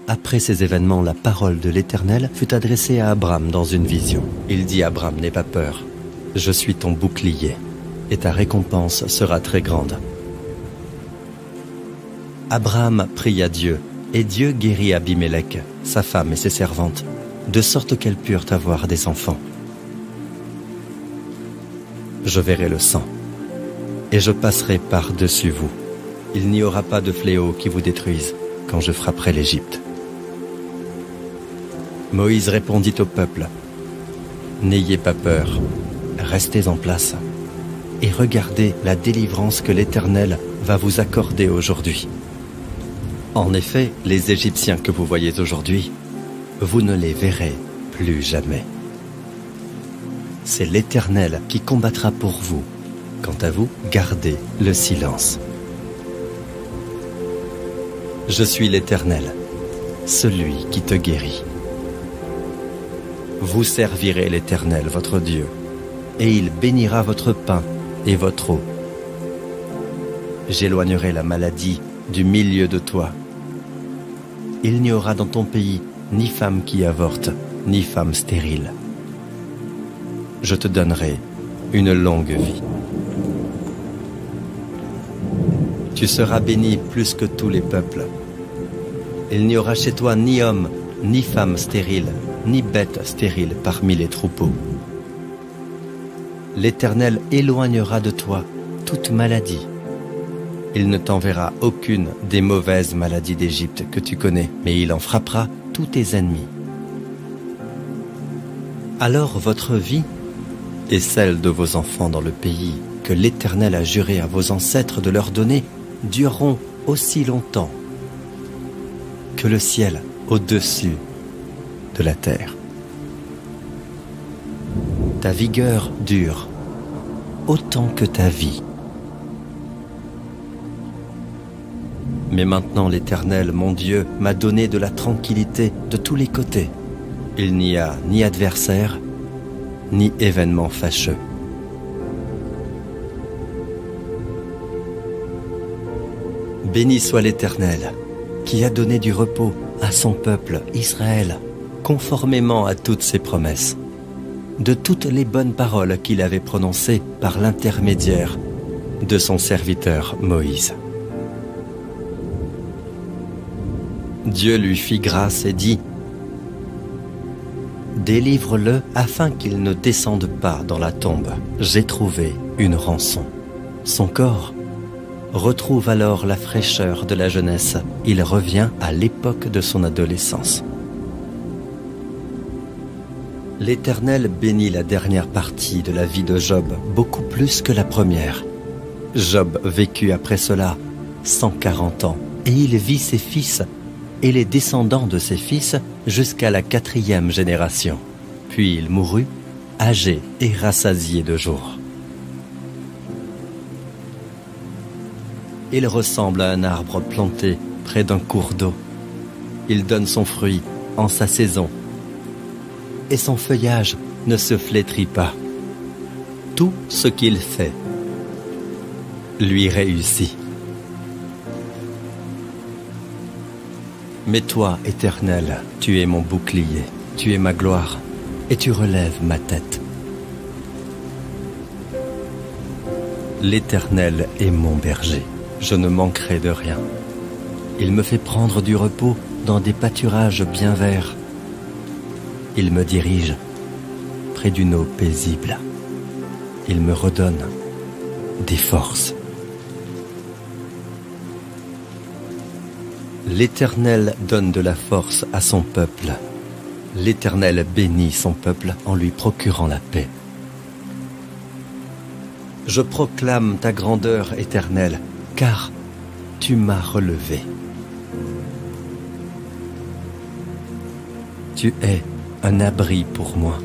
Après ces événements, la parole de l'Éternel fut adressée à Abram dans une vision. Il dit à Abram, n'aie pas peur, je suis ton bouclier, et ta récompense sera très grande. Abram pria Dieu, et Dieu guérit Abimélec, sa femme et ses servantes, de sorte qu'elles purent avoir des enfants. Je verrai le sang, et je passerai par-dessus vous. Il n'y aura pas de fléau qui vous détruise quand je frapperai l'Égypte. Moïse répondit au peuple, « N'ayez pas peur, restez en place, et regardez la délivrance que l'Éternel va vous accorder aujourd'hui. En effet, les Égyptiens que vous voyez aujourd'hui, vous ne les verrez plus jamais. C'est l'Éternel qui combattra pour vous. Quant à vous, gardez le silence. Je suis l'Éternel, celui qui te guérit. Vous servirez l'Éternel, votre Dieu, et il bénira votre pain et votre eau. J'éloignerai la maladie du milieu de toi. Il n'y aura dans ton pays ni femme qui avorte, ni femme stérile. Je te donnerai une longue vie. Tu seras béni plus que tous les peuples. Il n'y aura chez toi ni homme, ni femme stérile, ni bête stérile parmi les troupeaux. L'Éternel éloignera de toi toute maladie. Il ne t'enverra aucune des mauvaises maladies d'Égypte que tu connais, mais il en frappera tous tes ennemis. Alors votre vie et celle de vos enfants dans le pays que l'Éternel a juré à vos ancêtres de leur donner dureront aussi longtemps que le ciel au-dessus de la terre. Ta vigueur dure autant que ta vie. Mais maintenant l'Éternel, mon Dieu, m'a donné de la tranquillité de tous les côtés. Il n'y a ni adversaire, ni événement fâcheux. Béni soit l'Éternel, qui a donné du repos à son peuple Israël, conformément à toutes ses promesses, de toutes les bonnes paroles qu'il avait prononcées par l'intermédiaire de son serviteur Moïse. Dieu lui fit grâce et dit, « Délivre-le afin qu'il ne descende pas dans la tombe. J'ai trouvé une rançon. » Son corps retrouve alors la fraîcheur de la jeunesse. Il revient à l'époque de son adolescence. L'Éternel bénit la dernière partie de la vie de Job beaucoup plus que la première. Job vécut après cela 140 ans, et il vit ses fils et les descendants de ses fils jusqu'à la 4e génération. Puis il mourut, âgé et rassasié de jours. Il ressemble à un arbre planté près d'un cours d'eau. Il donne son fruit en sa saison, et son feuillage ne se flétrit pas. Tout ce qu'il fait lui réussit. Mais toi, Éternel, tu es mon bouclier, tu es ma gloire, et tu relèves ma tête. L'Éternel est mon berger, je ne manquerai de rien. Il me fait prendre du repos dans des pâturages bien verts. Il me dirige près d'une eau paisible. Il me redonne des forces. L'Éternel donne de la force à son peuple. L'Éternel bénit son peuple en lui procurant la paix. Je proclame ta grandeur, Éternel, car tu m'as relevé. Tu es un abri pour moi.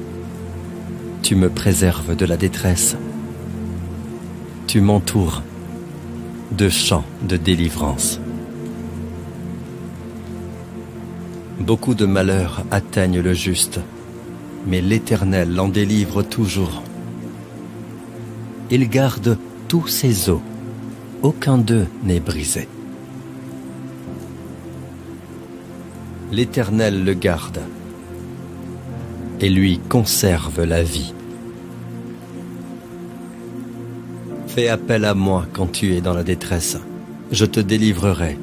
Tu me préserves de la détresse. Tu m'entoures de chants de délivrance. Beaucoup de malheurs atteignent le juste, mais l'Éternel l'en délivre toujours. Il garde tous ses os, aucun d'eux n'est brisé. l'Éternel le garde et lui conserve la vie. Fais appel à moi quand tu es dans la détresse. Je te délivrerai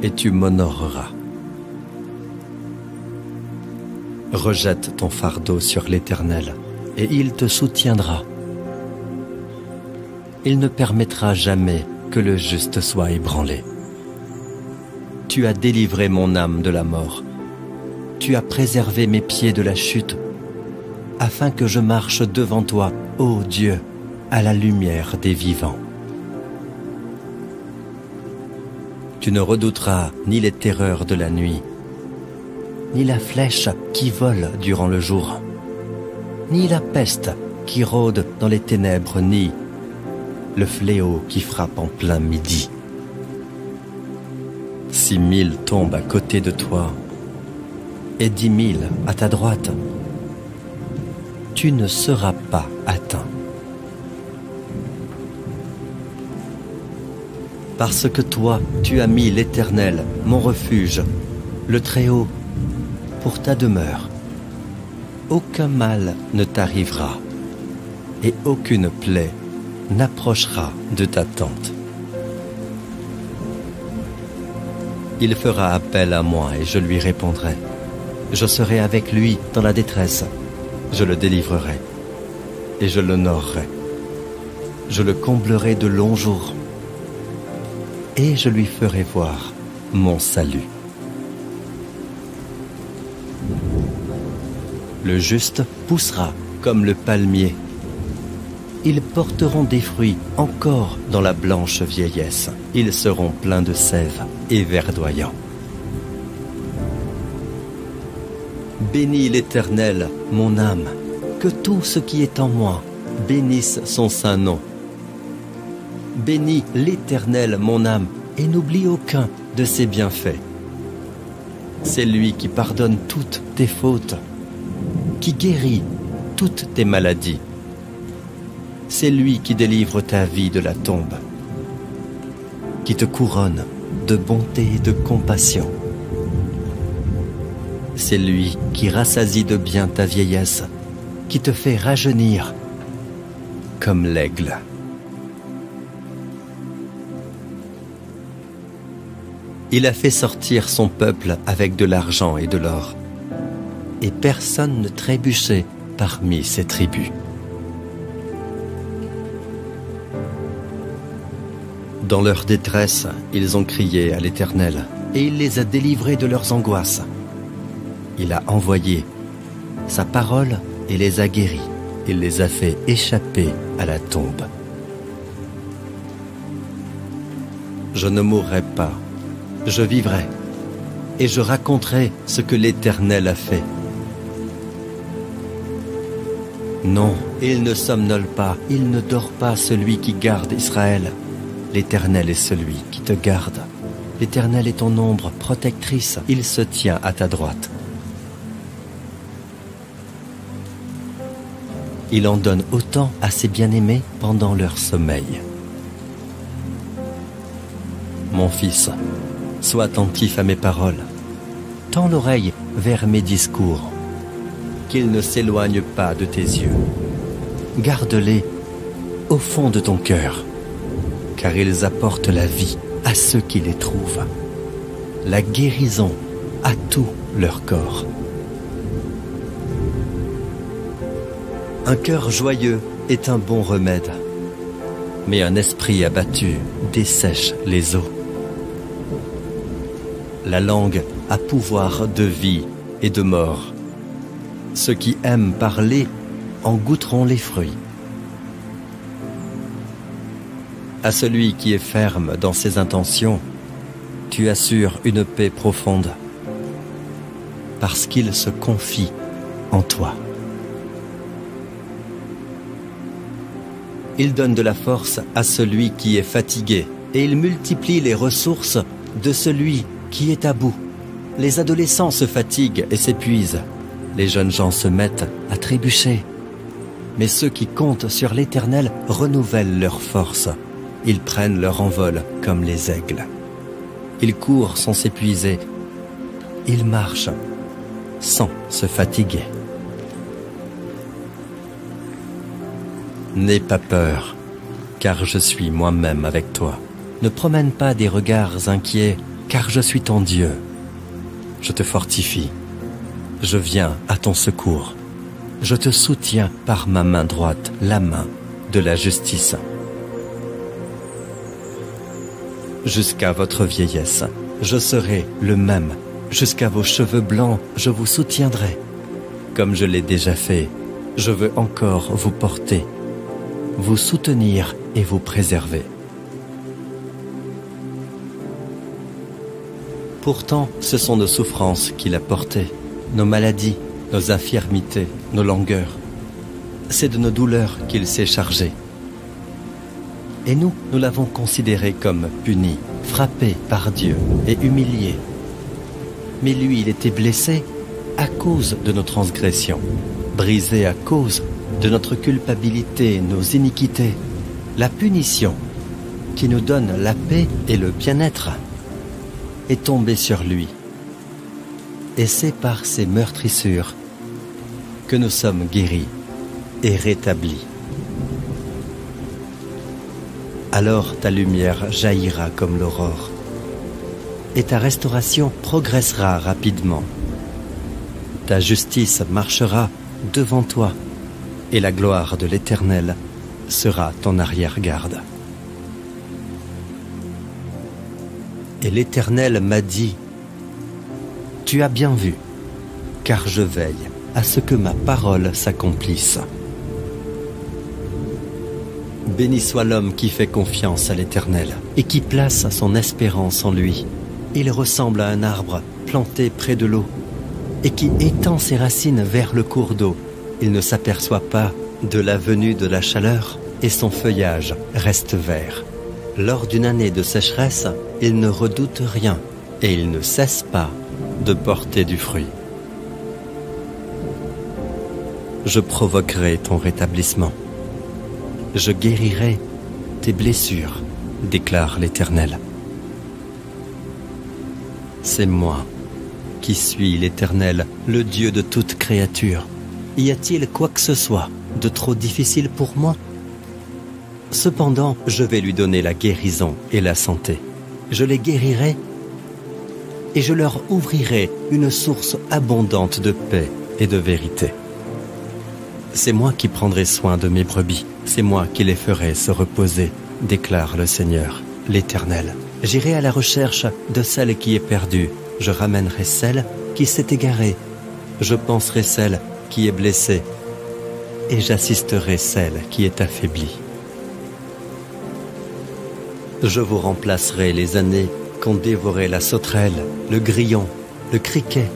et tu m'honoreras. Rejette ton fardeau sur l'Éternel et il te soutiendra. Il ne permettra jamais que le juste soit ébranlé. Tu as délivré mon âme de la mort. Tu as préservé mes pieds de la chute, afin que je marche devant toi, ô Dieu, à la lumière des vivants. Tu ne redouteras ni les terreurs de la nuit, ni la flèche qui vole durant le jour, ni la peste qui rôde dans les ténèbres, ni le fléau qui frappe en plein midi. 6 000 tombent à côté de toi et 10 000 à ta droite. Tu ne seras pas atteint. Parce que toi, tu as mis l'Éternel, mon refuge, le Très-Haut, pour ta demeure. Aucun mal ne t'arrivera et aucune plaie n'approchera de ta tente. Il fera appel à moi et je lui répondrai. Je serai avec lui dans la détresse. Je le délivrerai et je l'honorerai. Je le comblerai de longs jours et je lui ferai voir mon salut. Le juste poussera comme le palmier. Ils porteront des fruits encore dans la blanche vieillesse. Ils seront pleins de sève et verdoyants. Bénis l'Éternel, mon âme, que tout ce qui est en moi bénisse son saint nom. Bénis l'Éternel, mon âme, et n'oublie aucun de ses bienfaits. C'est lui qui pardonne toutes tes fautes, qui guérit toutes tes maladies. C'est lui qui délivre ta vie de la tombe, qui te couronne de bonté et de compassion. C'est lui qui rassasie de bien ta vieillesse, qui te fait rajeunir comme l'aigle. Il a fait sortir son peuple avec de l'argent et de l'or, et personne ne trébuchait parmi ses tribus. Dans leur détresse, ils ont crié à l'Éternel, et il les a délivrés de leurs angoisses. Il a envoyé sa parole et les a guéris. Il les a fait échapper à la tombe. Je ne mourrai pas, je vivrai, et je raconterai ce que l'Éternel a fait. Non, il ne somnole pas, il ne dort pas celui qui garde Israël. L'Éternel est celui qui te garde. L'Éternel est ton ombre protectrice, il se tient à ta droite. Il en donne autant à ses bien-aimés pendant leur sommeil. Mon fils, sois attentif à mes paroles. Tends l'oreille vers mes discours, qu'ils ne s'éloignent pas de tes yeux. Garde-les au fond de ton cœur, car ils apportent la vie à ceux qui les trouvent, la guérison à tout leur corps. Un cœur joyeux est un bon remède, mais un esprit abattu dessèche les os. La langue a pouvoir de vie et de mort. Ceux qui aiment parler en goûteront les fruits. À celui qui est ferme dans ses intentions, tu assures une paix profonde, parce qu'il se confie en toi. Il donne de la force à celui qui est fatigué, et il multiplie les ressources de celui qui est à bout. Les adolescents se fatiguent et s'épuisent. Les jeunes gens se mettent à trébucher. Mais ceux qui comptent sur l'Éternel renouvellent leurs forces. Ils prennent leur envol comme les aigles. Ils courent sans s'épuiser. il marche sans se fatiguer. N'aie pas peur, car je suis moi-même avec toi. Ne promène pas des regards inquiets, car je suis ton Dieu. Je te fortifie. Je viens à ton secours. Je te soutiens par ma main droite, la main de la justice. Jusqu'à votre vieillesse, je serai le même. Jusqu'à vos cheveux blancs, je vous soutiendrai. Comme je l'ai déjà fait, je veux encore vous porter, vous soutenir et vous préserver. Pourtant, ce sont nos souffrances qu'il a portées, nos maladies, nos infirmités, nos langueurs. C'est de nos douleurs qu'il s'est chargé. Et nous l'avons considéré comme puni, frappé par Dieu et humilié. Mais lui, il était blessé à cause de nos transgressions, brisé à cause de notre culpabilité, nos iniquités. La punition qui nous donne la paix et le bien-être est tombée sur lui. Et c'est par ses meurtrissures que nous sommes guéris et rétablis. Alors ta lumière jaillira comme l'aurore, et ta restauration progressera rapidement. Ta justice marchera devant toi, et la gloire de l'Éternel sera ton arrière-garde. Et l'Éternel m'a dit, « Tu as bien vu, car je veille à ce que ma parole s'accomplisse. » Béni soit l'homme qui fait confiance à l'Éternel et qui place son espérance en lui. Il ressemble à un arbre planté près de l'eau et qui étend ses racines vers le cours d'eau. Il ne s'aperçoit pas de la venue de la chaleur et son feuillage reste vert. Lors d'une année de sécheresse, il ne redoute rien et il ne cesse pas de porter du fruit. Je provoquerai ton rétablissement. Je guérirai tes blessures, déclare l'Éternel. C'est moi qui suis l'Éternel, le Dieu de toute créature. Y a-t-il quoi que ce soit de trop difficile pour moi? Cependant, je vais lui donner la guérison et la santé. Je les guérirai et je leur ouvrirai une source abondante de paix et de vérité. C'est moi qui prendrai soin de mes brebis. C'est moi qui les ferai se reposer, déclare le Seigneur, l'Éternel. J'irai à la recherche de celle qui est perdue. Je ramènerai celle qui s'est égarée. Je panserai celle qui est blessée. Et j'assisterai celle qui est affaiblie. Je vous remplacerai les années qu'ont dévoré la sauterelle, le grillon, le criquet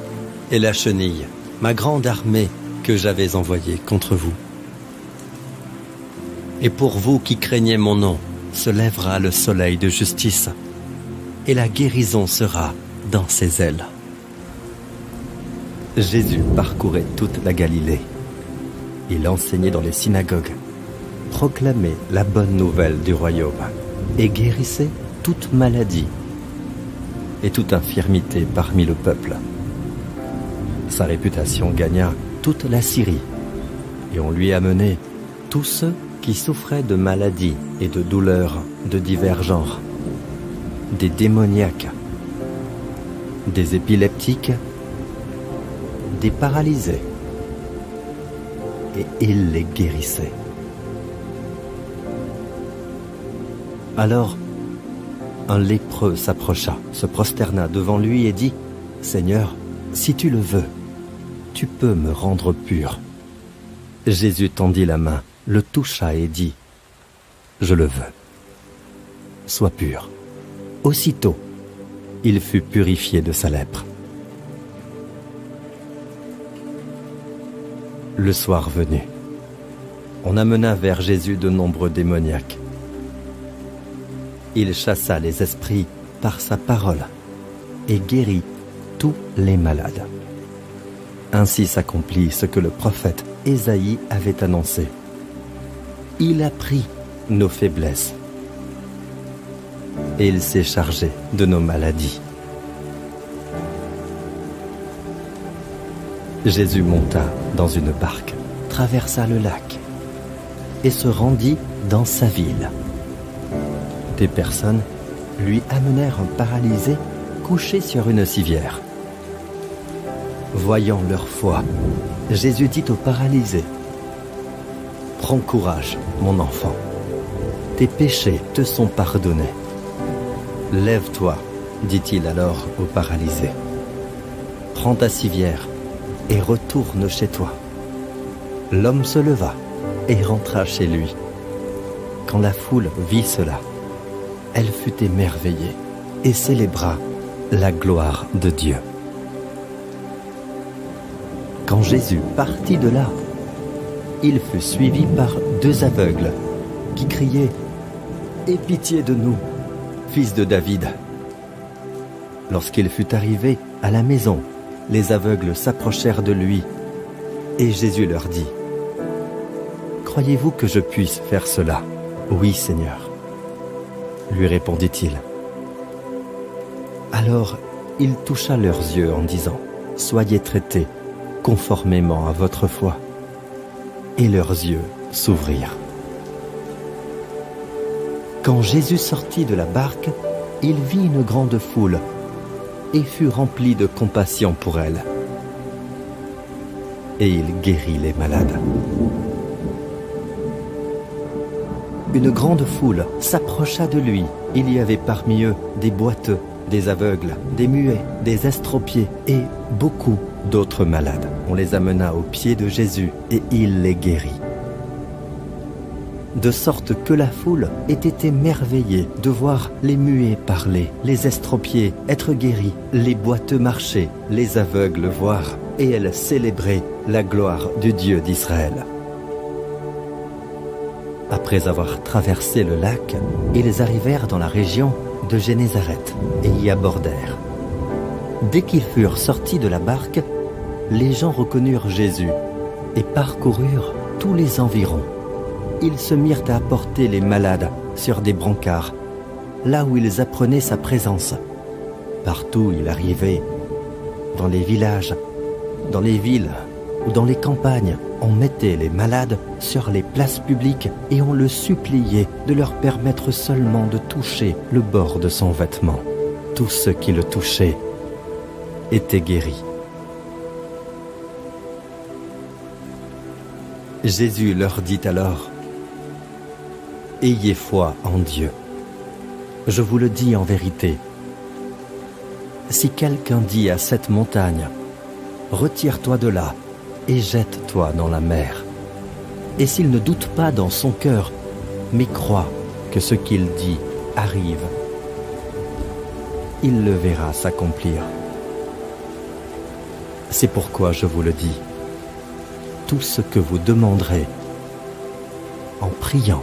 et la chenille, ma grande armée que j'avais envoyée contre vous. Et pour vous qui craignez mon nom, se lèvera le soleil de justice, et la guérison sera dans ses ailes. Jésus parcourait toute la Galilée. Il enseignait dans les synagogues, proclamait la bonne nouvelle du royaume, et guérissait toute maladie et toute infirmité parmi le peuple. Sa réputation gagna toute la Syrie, et on lui amenait tous ceux qui souffraient de maladies et de douleurs de divers genres, des démoniaques, des épileptiques, des paralysés, et il les guérissait. Alors, un lépreux s'approcha, se prosterna devant lui et dit, « Seigneur, si tu le veux, tu peux me rendre pur. » Jésus tendit la main, le toucha et dit, « Je le veux. Sois pur. » Aussitôt, il fut purifié de sa lèpre. Le soir venu, on amena vers Jésus de nombreux démoniaques. Il chassa les esprits par sa parole et guérit tous les malades. Ainsi s'accomplit ce que le prophète Ésaïe avait annoncé. Il a pris nos faiblesses et il s'est chargé de nos maladies. Jésus monta dans une barque, traversa le lac et se rendit dans sa ville. Des personnes lui amenèrent un paralysé couché sur une civière. Voyant leur foi, Jésus dit au paralysé: « Prends courage, mon enfant, tes péchés te sont pardonnés. » « Lève-toi, dit-il alors au paralysé. Prends ta civière et retourne chez toi. L'homme se leva et rentra chez lui. Quand la foule vit cela, elle fut émerveillée et célébra la gloire de Dieu. Quand Jésus partit de là, il fut suivi par 2 aveugles qui criaient: « Aie pitié de nous, fils de David !» Lorsqu'il fut arrivé à la maison, les aveugles s'approchèrent de lui et Jésus leur dit: « Croyez-vous que je puisse faire cela ? » « Oui, Seigneur, » lui répondit-il. Alors il toucha leurs yeux en disant: « Soyez traités conformément à votre foi. » Et leurs yeux s'ouvrirent. Quand Jésus sortit de la barque, il vit une grande foule et fut rempli de compassion pour elle. Et il guérit les malades. Une grande foule s'approcha de lui. Il y avait parmi eux des boiteux, des aveugles, des muets, des estropiés et beaucoup d'autres malades. On les amena aux pieds de Jésus et il les guérit. De sorte que la foule était émerveillée de voir les muets parler, les estropiés être guéris, les boiteux marcher, les aveugles voir, et elle célébrait la gloire du Dieu d'Israël. Après avoir traversé le lac, ils arrivèrent dans la région de Génézareth et y abordèrent. Dès qu'ils furent sortis de la barque, les gens reconnurent Jésus et parcoururent tous les environs. Ils se mirent à apporter les malades sur des brancards, là où ils apprenaient sa présence. Partout il arrivait, dans les villages, dans les villes ou dans les campagnes, on mettait les malades sur les places publiques et on le suppliait de leur permettre seulement de toucher le bord de son vêtement. Tous ceux qui le touchaient étaient guéris. Jésus leur dit alors: « Ayez foi en Dieu. Je vous le dis en vérité. Si quelqu'un dit à cette montagne: « Retire-toi de là et jette-toi dans la mer », et s'il ne doute pas dans son cœur, mais croit que ce qu'il dit arrive, il le verra s'accomplir. C'est pourquoi je vous le dis, tout ce que vous demanderez en priant,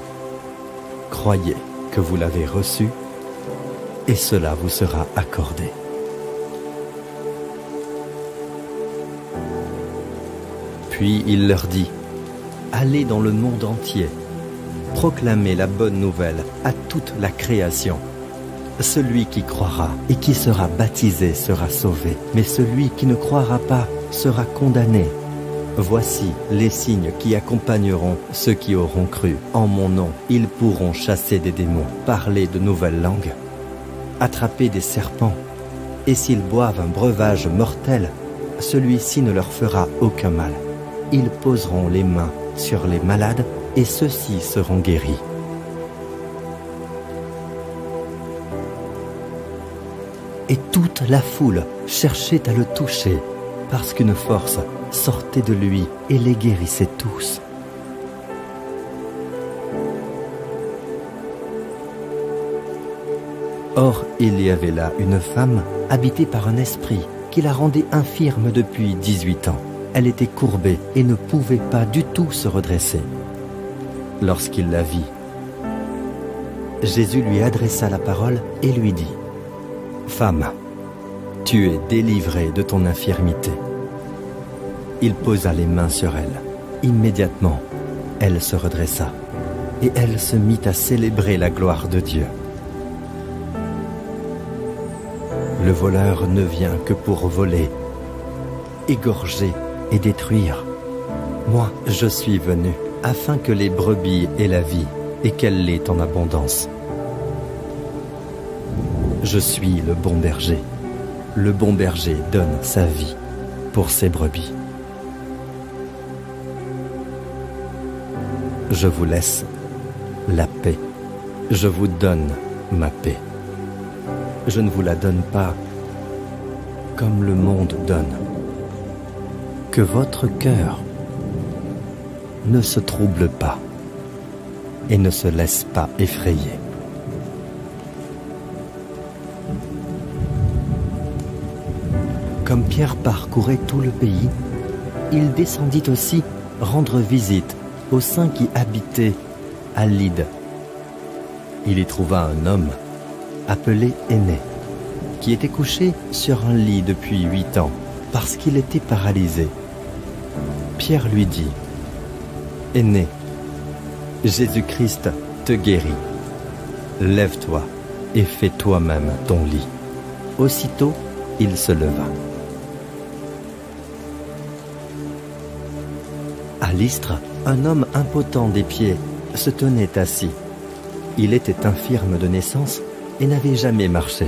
croyez que vous l'avez reçu et cela vous sera accordé. Puis il leur dit: « Allez dans le monde entier, proclamez la bonne nouvelle à toute la création. Celui qui croira et qui sera baptisé sera sauvé, mais celui qui ne croira pas sera condamné. Voici les signes qui accompagneront ceux qui auront cru. En mon nom, ils pourront chasser des démons, parler de nouvelles langues, attraper des serpents, et s'ils boivent un breuvage mortel, celui-ci ne leur fera aucun mal. Ils poseront les mains sur les malades et ceux-ci seront guéris. » Et toute la foule cherchait à le toucher, parce qu'une force sortait de lui et les guérissait tous. Or, il y avait là une femme habitée par un esprit qui la rendait infirme depuis 18 ans. Elle était courbée et ne pouvait pas du tout se redresser. Lorsqu'il la vit, Jésus lui adressa la parole et lui dit: « Femme, tu es délivrée de ton infirmité. » Il posa les mains sur elle. Immédiatement, elle se redressa et elle se mit à célébrer la gloire de Dieu. Le voleur ne vient que pour voler, égorger et détruire. Moi, je suis venu afin que les brebis aient la vie et qu'elle l'ait en abondance. Je suis le bon berger. Le bon berger donne sa vie pour ses brebis. Je vous laisse la paix. Je vous donne ma paix. Je ne vous la donne pas comme le monde donne. Que votre cœur ne se trouble pas et ne se laisse pas effrayer. Comme Pierre parcourait tout le pays, il descendit aussi rendre visite aux saints qui habitaient à Lyde. Il y trouva un homme appelé Énée, qui était couché sur un lit depuis 8 ans, parce qu'il était paralysé. Pierre lui dit: « Énée, Jésus-Christ te guérit. Lève-toi et fais toi-même ton lit. » Aussitôt, il se leva. À Lystre, un homme impotent des pieds se tenait assis. Il était infirme de naissance et n'avait jamais marché.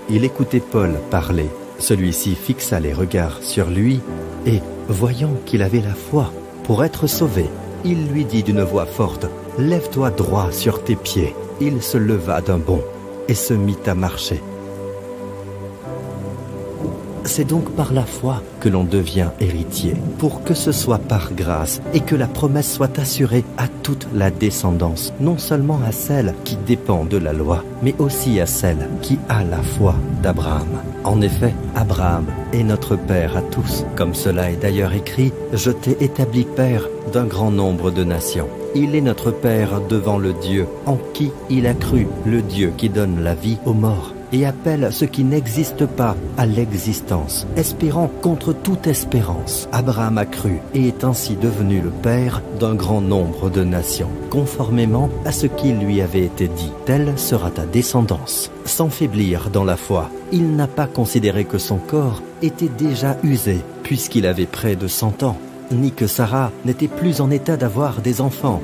Il écoutait Paul parler. Celui-ci fixa les regards sur lui et, voyant qu'il avait la foi pour être sauvé, il lui dit d'une voix forte: « Lève-toi droit sur tes pieds. » Il se leva d'un bond et se mit à marcher. C'est donc par la foi que l'on devient héritier, pour que ce soit par grâce et que la promesse soit assurée à toute la descendance, non seulement à celle qui dépend de la loi, mais aussi à celle qui a la foi d'Abraham. En effet, Abraham est notre père à tous, comme cela est d'ailleurs écrit: « Je t'ai établi père d'un grand nombre de nations. » Il est notre père devant le Dieu en qui il a cru, le Dieu qui donne la vie aux morts et appelle ce qui n'existe pas à l'existence, espérant contre toute espérance. Abraham a cru et est ainsi devenu le père d'un grand nombre de nations, conformément à ce qui lui avait été dit: « Telle sera ta descendance. » Sans faiblir dans la foi, il n'a pas considéré que son corps était déjà usé, puisqu'il avait près de 100 ans, ni que Sarah n'était plus en état d'avoir des enfants.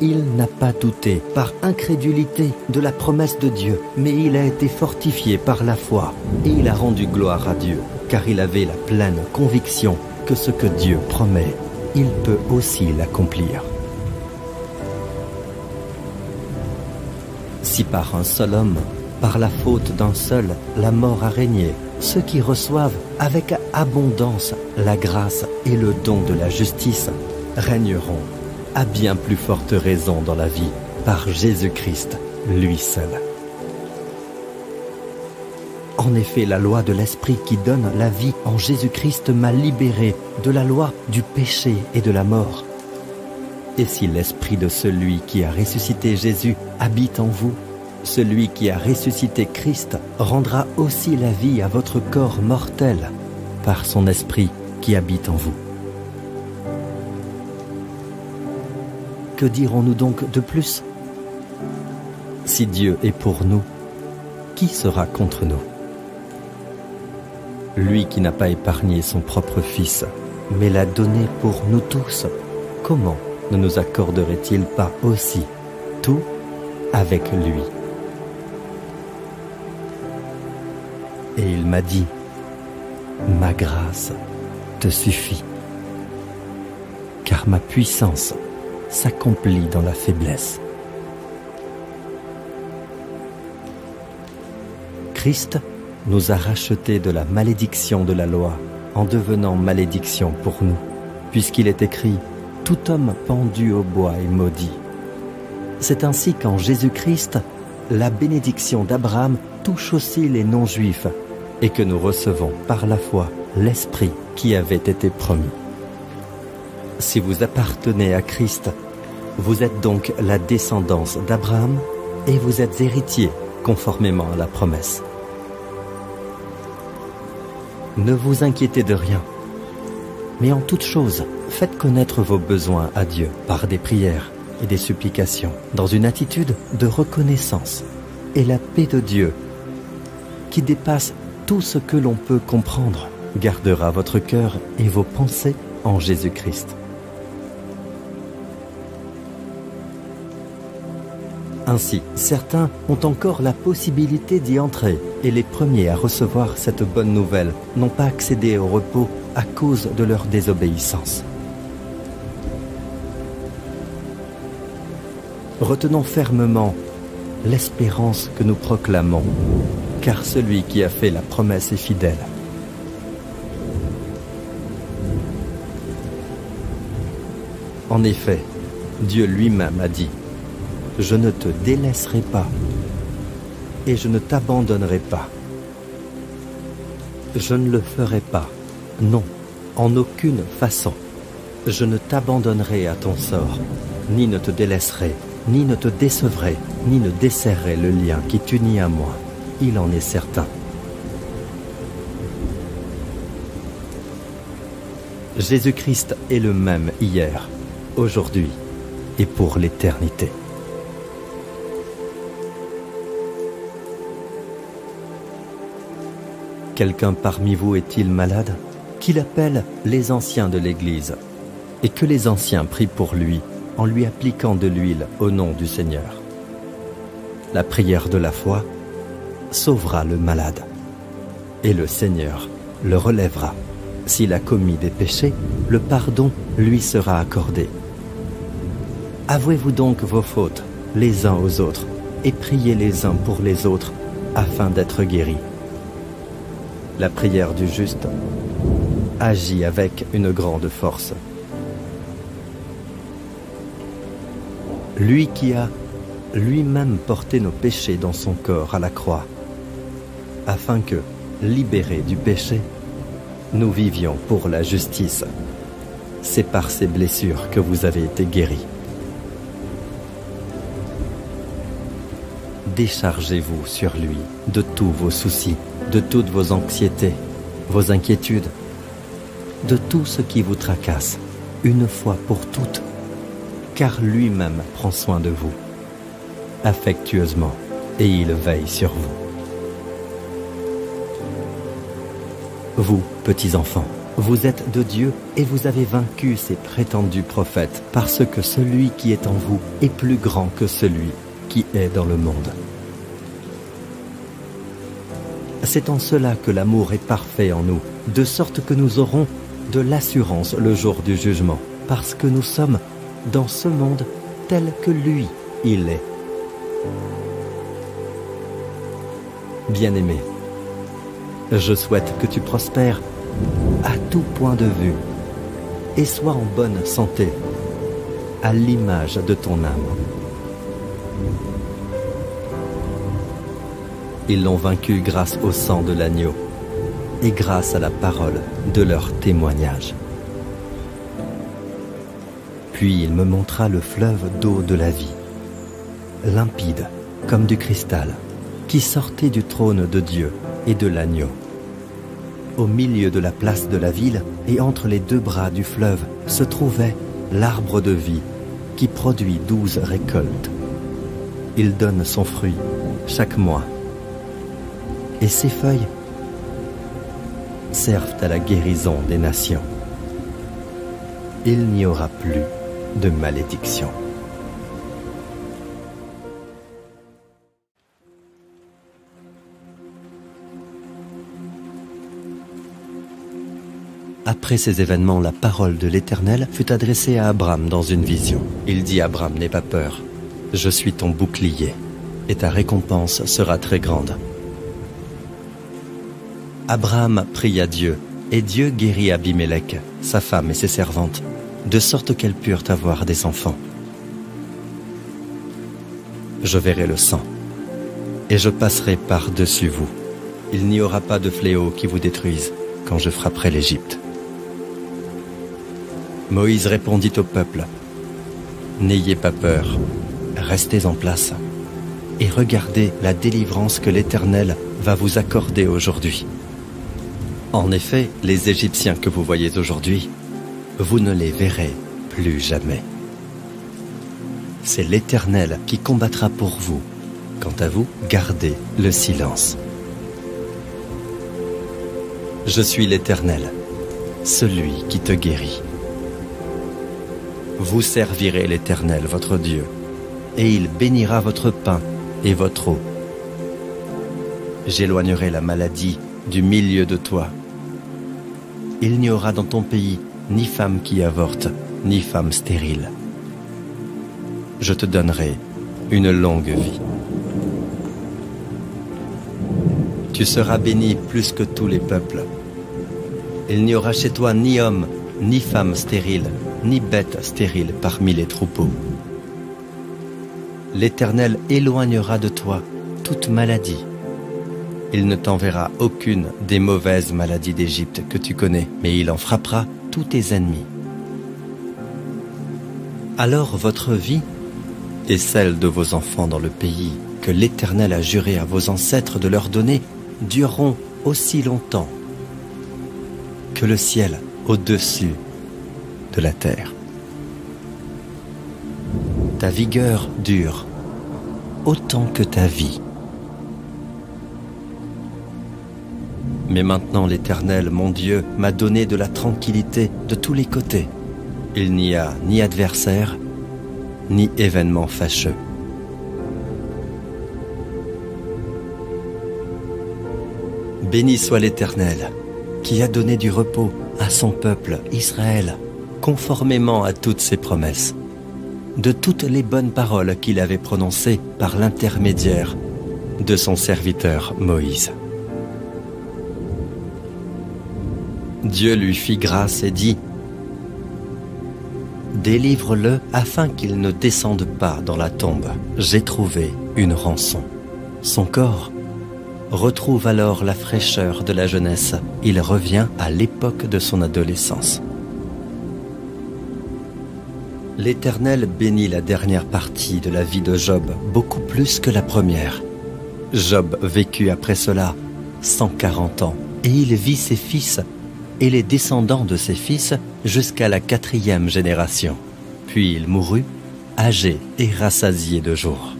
Il n'a pas douté par incrédulité de la promesse de Dieu, mais il a été fortifié par la foi et il a rendu gloire à Dieu, car il avait la pleine conviction que ce que Dieu promet, il peut aussi l'accomplir. Si par un seul homme, par la faute d'un seul, la mort a régné, ceux qui reçoivent avec abondance la grâce et le don de la justice régneront à bien plus forte raison dans la vie, par Jésus-Christ, lui seul. En effet, la loi de l'Esprit qui donne la vie en Jésus-Christ m'a libéré de la loi du péché et de la mort. Et si l'Esprit de celui qui a ressuscité Jésus habite en vous, celui qui a ressuscité Christ rendra aussi la vie à votre corps mortel par son Esprit qui habite en vous. Que dirons-nous donc de plus? Si Dieu est pour nous, qui sera contre nous? Lui qui n'a pas épargné son propre Fils, mais l'a donné pour nous tous, comment ne nous accorderait-il pas aussi tout avec lui? Et il m'a dit: ma grâce te suffit, car ma puissance s'accomplit dans la faiblesse. Christ nous a rachetés de la malédiction de la loi en devenant malédiction pour nous, puisqu'il est écrit: tout homme pendu au bois est maudit. C'est ainsi qu'en Jésus-Christ, la bénédiction d'Abraham touche aussi les non-juifs et que nous recevons par la foi l'Esprit qui avait été promis. Si vous appartenez à Christ, vous êtes donc la descendance d'Abraham et vous êtes héritiers conformément à la promesse. Ne vous inquiétez de rien, mais en toute chose, faites connaître vos besoins à Dieu par des prières et des supplications, dans une attitude de reconnaissance. Et la paix de Dieu, qui dépasse tout ce que l'on peut comprendre, gardera votre cœur et vos pensées en Jésus-Christ. Ainsi, certains ont encore la possibilité d'y entrer, et les premiers à recevoir cette bonne nouvelle n'ont pas accédé au repos à cause de leur désobéissance. Retenons fermement l'espérance que nous proclamons, car celui qui a fait la promesse est fidèle. En effet, Dieu lui-même a dit: « Je ne te délaisserai pas et je ne t'abandonnerai pas. » Je ne le ferai pas, non, en aucune façon. Je ne t'abandonnerai à ton sort, ni ne te délaisserai, ni ne te décevrai, ni ne desserrerai le lien qui t'unit à moi. Il en est certain. Jésus-Christ est le même hier, aujourd'hui et pour l'éternité. Quelqu'un parmi vous est-il malade? Qu'il appelle les anciens de l'Église, et que les anciens prient pour lui en lui appliquant de l'huile au nom du Seigneur. La prière de la foi sauvera le malade, et le Seigneur le relèvera. S'il a commis des péchés, le pardon lui sera accordé. Avouez-vous donc vos fautes les uns aux autres, et priez les uns pour les autres, afin d'être guéris. La prière du juste agit avec une grande force. Lui qui a lui-même porté nos péchés dans son corps à la croix, afin que, libérés du péché, nous vivions pour la justice. C'est par ces blessures que vous avez été guéris. Déchargez-vous sur lui de tous vos soucis, de toutes vos anxiétés, vos inquiétudes, de tout ce qui vous tracasse, une fois pour toutes, car lui-même prend soin de vous, affectueusement, et il veille sur vous. Vous, petits enfants, vous êtes de Dieu et vous avez vaincu ces prétendus prophètes, parce que celui qui est en vous est plus grand que celui qui est dans le monde. C'est en cela que l'amour est parfait en nous, de sorte que nous aurons de l'assurance le jour du jugement, parce que nous sommes dans ce monde tel que lui, il est. Bien-aimé, je souhaite que tu prospères à tout point de vue et sois en bonne santé, à l'image de ton âme. Ils l'ont vaincu grâce au sang de l'agneau et grâce à la parole de leur témoignage. Puis il me montra le fleuve d'eau de la vie, limpide comme du cristal, qui sortait du trône de Dieu et de l'agneau. Au milieu de la place de la ville et entre les deux bras du fleuve se trouvait l'arbre de vie qui produit 12 récoltes. Il donne son fruit chaque mois. Et ses feuilles servent à la guérison des nations. Il n'y aura plus de malédiction. Après ces événements, la parole de l'Éternel fut adressée à Abraham dans une vision. Il dit à Abraham: n'aie pas peur, je suis ton bouclier, et ta récompense sera très grande. Abraham pria Dieu, et Dieu guérit Abimélec, sa femme et ses servantes, de sorte qu'elles purent avoir des enfants. Je verrai le sang, et je passerai par-dessus vous. Il n'y aura pas de fléau qui vous détruise quand je frapperai l'Égypte. Moïse répondit au peuple: n'ayez pas peur, restez en place, et regardez la délivrance que l'Éternel va vous accorder aujourd'hui. En effet, les Égyptiens que vous voyez aujourd'hui, vous ne les verrez plus jamais. C'est l'Éternel qui combattra pour vous. Quant à vous, gardez le silence. Je suis l'Éternel, celui qui te guérit. Vous servirez l'Éternel, votre Dieu, et il bénira votre pain et votre eau. J'éloignerai la maladie du milieu de toi. Il n'y aura dans ton pays ni femme qui avorte, ni femme stérile. Je te donnerai une longue vie. Tu seras béni plus que tous les peuples. Il n'y aura chez toi ni homme, ni femme stérile, ni bête stérile parmi les troupeaux. L'Éternel éloignera de toi toute maladie. Il ne t'enverra aucune des mauvaises maladies d'Égypte que tu connais, mais il en frappera tous tes ennemis. Alors votre vie et celle de vos enfants dans le pays que l'Éternel a juré à vos ancêtres de leur donner dureront aussi longtemps que le ciel au-dessus de la terre. Ta vigueur dure autant que ta vie. Mais maintenant l'Éternel, mon Dieu, m'a donné de la tranquillité de tous les côtés. Il n'y a ni adversaire, ni événement fâcheux. Béni soit l'Éternel, qui a donné du repos à son peuple Israël, conformément à toutes ses promesses, de toutes les bonnes paroles qu'il avait prononcées par l'intermédiaire de son serviteur Moïse. Dieu lui fit grâce et dit : délivre-le afin qu'il ne descende pas dans la tombe. J'ai trouvé une rançon. Son corps retrouve alors la fraîcheur de la jeunesse. Il revient à l'époque de son adolescence. L'Éternel bénit la dernière partie de la vie de Job beaucoup plus que la première. Job vécut après cela 140 ans, et il vit ses fils et les descendants de ses fils jusqu'à la 4e génération. Puis il mourut, âgé et rassasié de jours.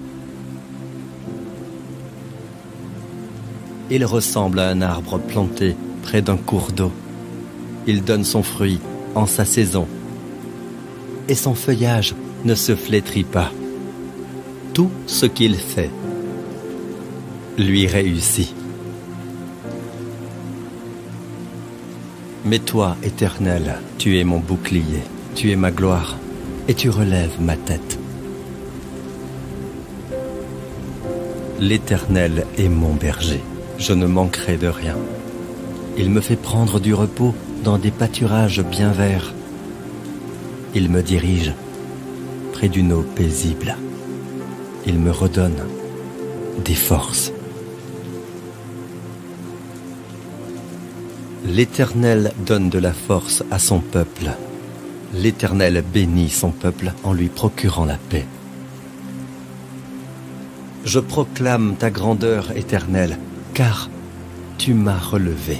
Il ressemble à un arbre planté près d'un cours d'eau. Il donne son fruit en sa saison, et son feuillage ne se flétrit pas. Tout ce qu'il fait lui réussit. Mais toi, Éternel, tu es mon bouclier, tu es ma gloire, et tu relèves ma tête. L'Éternel est mon berger, je ne manquerai de rien. Il me fait prendre du repos dans des pâturages bien verts. Il me dirige près d'une eau paisible. Il me redonne des forces. L'Éternel donne de la force à son peuple. L'Éternel bénit son peuple en lui procurant la paix. Je proclame ta grandeur, Éternel, car tu m'as relevé.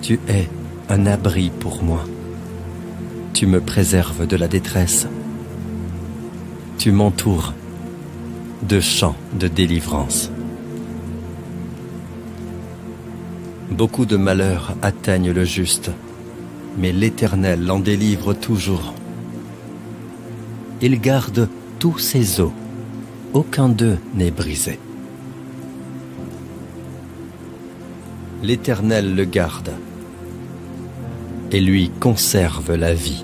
Tu es un abri pour moi. Tu me préserves de la détresse. Tu m'entoures de chants de délivrance. Beaucoup de malheurs atteignent le juste, mais l'Éternel l'en délivre toujours. Il garde tous ses os, aucun d'eux n'est brisé. L'Éternel le garde et lui conserve la vie.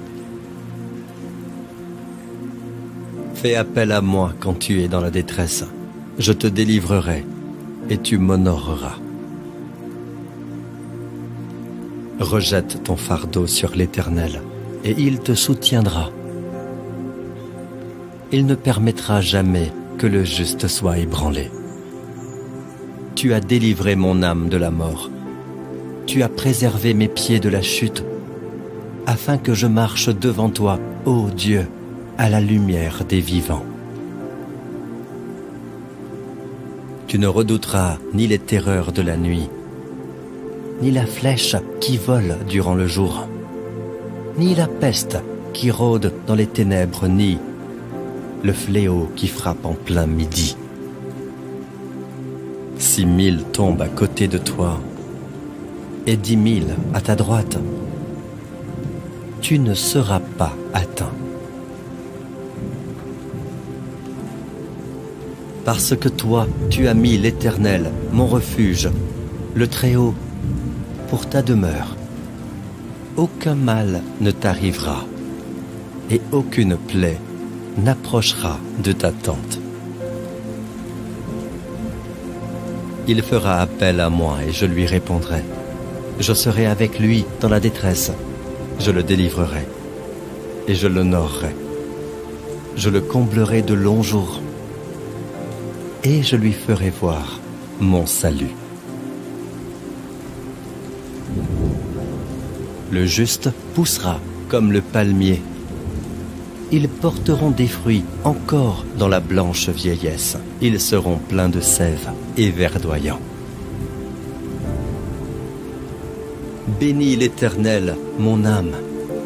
Fais appel à moi quand tu es dans la détresse. Je te délivrerai et tu m'honoreras. Rejette ton fardeau sur l'Éternel, et il te soutiendra. Il ne permettra jamais que le juste soit ébranlé. Tu as délivré mon âme de la mort. Tu as préservé mes pieds de la chute, afin que je marche devant toi, ô Dieu, à la lumière des vivants. Tu ne redouteras ni les terreurs de la nuit, ni la flèche qui vole durant le jour, ni la peste qui rôde dans les ténèbres, ni le fléau qui frappe en plein midi. Si 1000 tombent à côté de toi et 10 000 à ta droite, tu ne seras pas atteint. Parce que toi, tu as mis l'Éternel, mon refuge, le Très-Haut, pour ta demeure. Aucun mal ne t'arrivera et aucune plaie n'approchera de ta tente. Il fera appel à moi et je lui répondrai. Je serai avec lui dans la détresse. Je le délivrerai et je l'honorerai. Je le comblerai de longs jours et je lui ferai voir mon salut. Le juste poussera comme le palmier. Ils porteront des fruits encore dans la blanche vieillesse. Ils seront pleins de sève et verdoyants. Bénis l'Éternel, mon âme,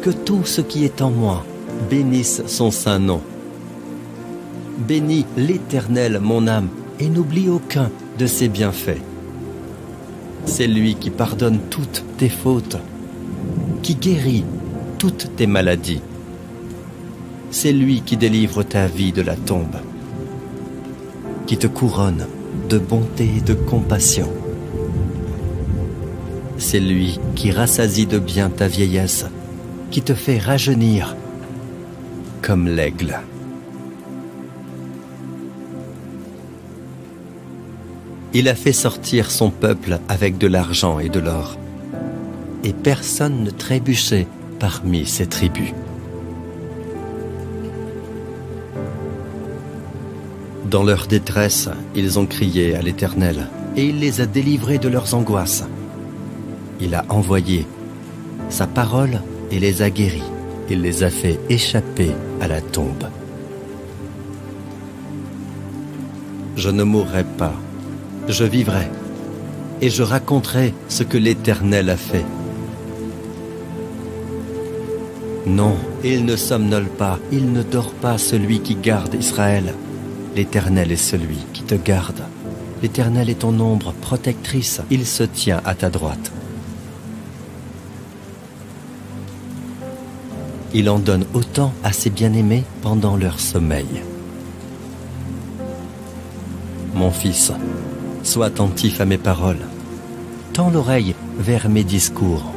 que tout ce qui est en moi bénisse son saint nom. Bénis l'Éternel, mon âme, et n'oublie aucun de ses bienfaits. C'est lui qui pardonne toutes tes fautes, qui guérit toutes tes maladies. C'est lui qui délivre ta vie de la tombe, qui te couronne de bonté et de compassion. C'est lui qui rassasie de bien ta vieillesse, qui te fait rajeunir comme l'aigle. Il a fait sortir son peuple avec de l'argent et de l'or, et personne ne trébuchait parmi ses tribus. Dans leur détresse, ils ont crié à l'Éternel, et il les a délivrés de leurs angoisses. Il a envoyé sa parole et les a guéris. Il les a fait échapper à la tombe. Je ne mourrai pas, je vivrai, et je raconterai ce que l'Éternel a fait. Non, il ne somnole pas, il ne dort pas celui qui garde Israël. L'Éternel est celui qui te garde. L'Éternel est ton ombre protectrice, il se tient à ta droite. Il en donne autant à ses bien-aimés pendant leur sommeil. Mon fils, sois attentif à mes paroles. Tends l'oreille vers mes discours,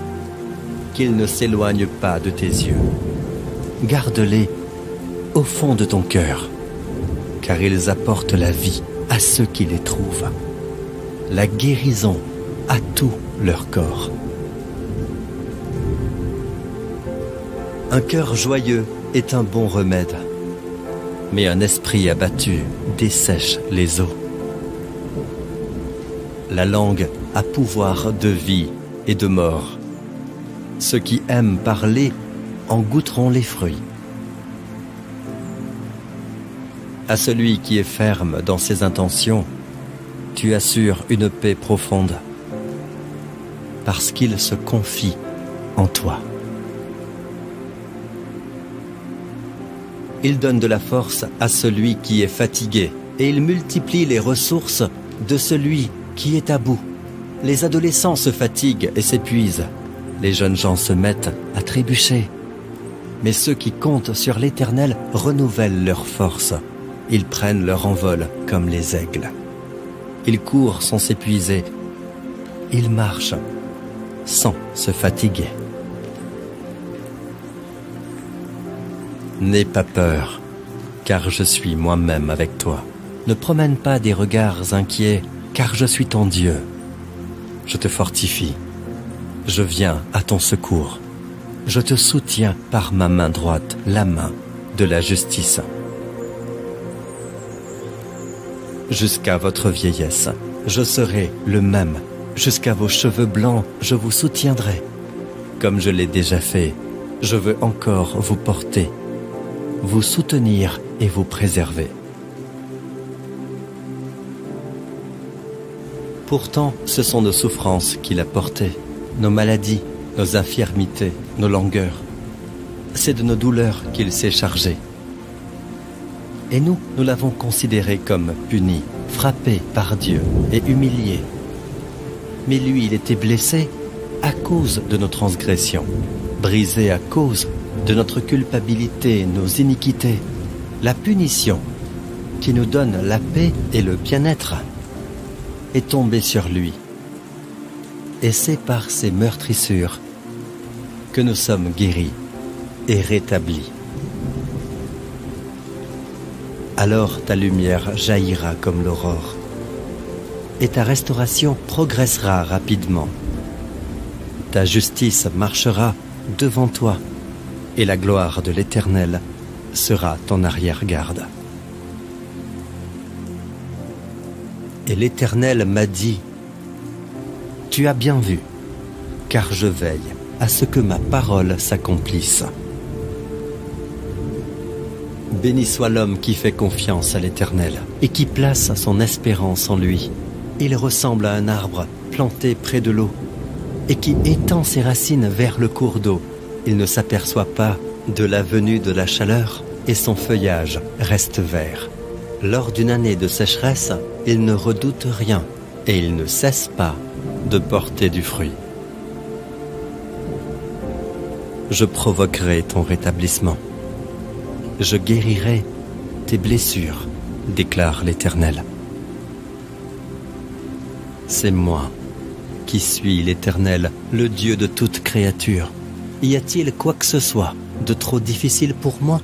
qu'ils ne s'éloignent pas de tes yeux. Garde-les au fond de ton cœur, car ils apportent la vie à ceux qui les trouvent, la guérison à tout leur corps. Un cœur joyeux est un bon remède, mais un esprit abattu dessèche les os. La langue a pouvoir de vie et de mort. Ceux qui aiment parler en goûteront les fruits. À celui qui est ferme dans ses intentions, tu assures une paix profonde, parce qu'il se confie en toi. Il donne de la force à celui qui est fatigué, et il multiplie les ressources de celui qui est à bout. Les adolescents se fatiguent et s'épuisent. Les jeunes gens se mettent à trébucher. Mais ceux qui comptent sur l'Éternel renouvellent leurs forces. Ils prennent leur envol comme les aigles. Ils courent sans s'épuiser. Ils marchent sans se fatiguer. N'aie pas peur, car je suis moi-même avec toi. Ne promène pas des regards inquiets, car je suis ton Dieu. Je te fortifie. Je viens à ton secours. Je te soutiens par ma main droite, la main de la justice. Jusqu'à votre vieillesse, je serai le même. Jusqu'à vos cheveux blancs, je vous soutiendrai. Comme je l'ai déjà fait, je veux encore vous porter, vous soutenir et vous préserver. Pourtant, ce sont nos souffrances qu'il a portées, nos maladies, nos infirmités, nos langueurs. C'est de nos douleurs qu'il s'est chargé. Et nous l'avons considéré comme puni, frappé par Dieu et humilié. Mais lui, il était blessé à cause de nos transgressions, brisé à cause de notre culpabilité, nos iniquités. La punition qui nous donne la paix et le bien-être est tombée sur lui. Et c'est par ses meurtrissures que nous sommes guéris et rétablis. Alors ta lumière jaillira comme l'aurore, et ta restauration progressera rapidement. Ta justice marchera devant toi, et la gloire de l'Éternel sera ton arrière-garde. Et l'Éternel m'a dit, « Tu as bien vu, car je veille à ce que ma parole s'accomplisse. » Béni soit l'homme qui fait confiance à l'Éternel et qui place son espérance en lui. Il ressemble à un arbre planté près de l'eau et qui étend ses racines vers le cours d'eau. Il ne s'aperçoit pas de la venue de la chaleur et son feuillage reste vert. Lors d'une année de sécheresse, il ne redoute rien et il ne cesse pas de porter du fruit. Je provoquerai ton rétablissement. Je guérirai tes blessures, déclare l'Éternel. C'est moi qui suis l'Éternel, le Dieu de toute créature. Y a-t-il quoi que ce soit de trop difficile pour moi?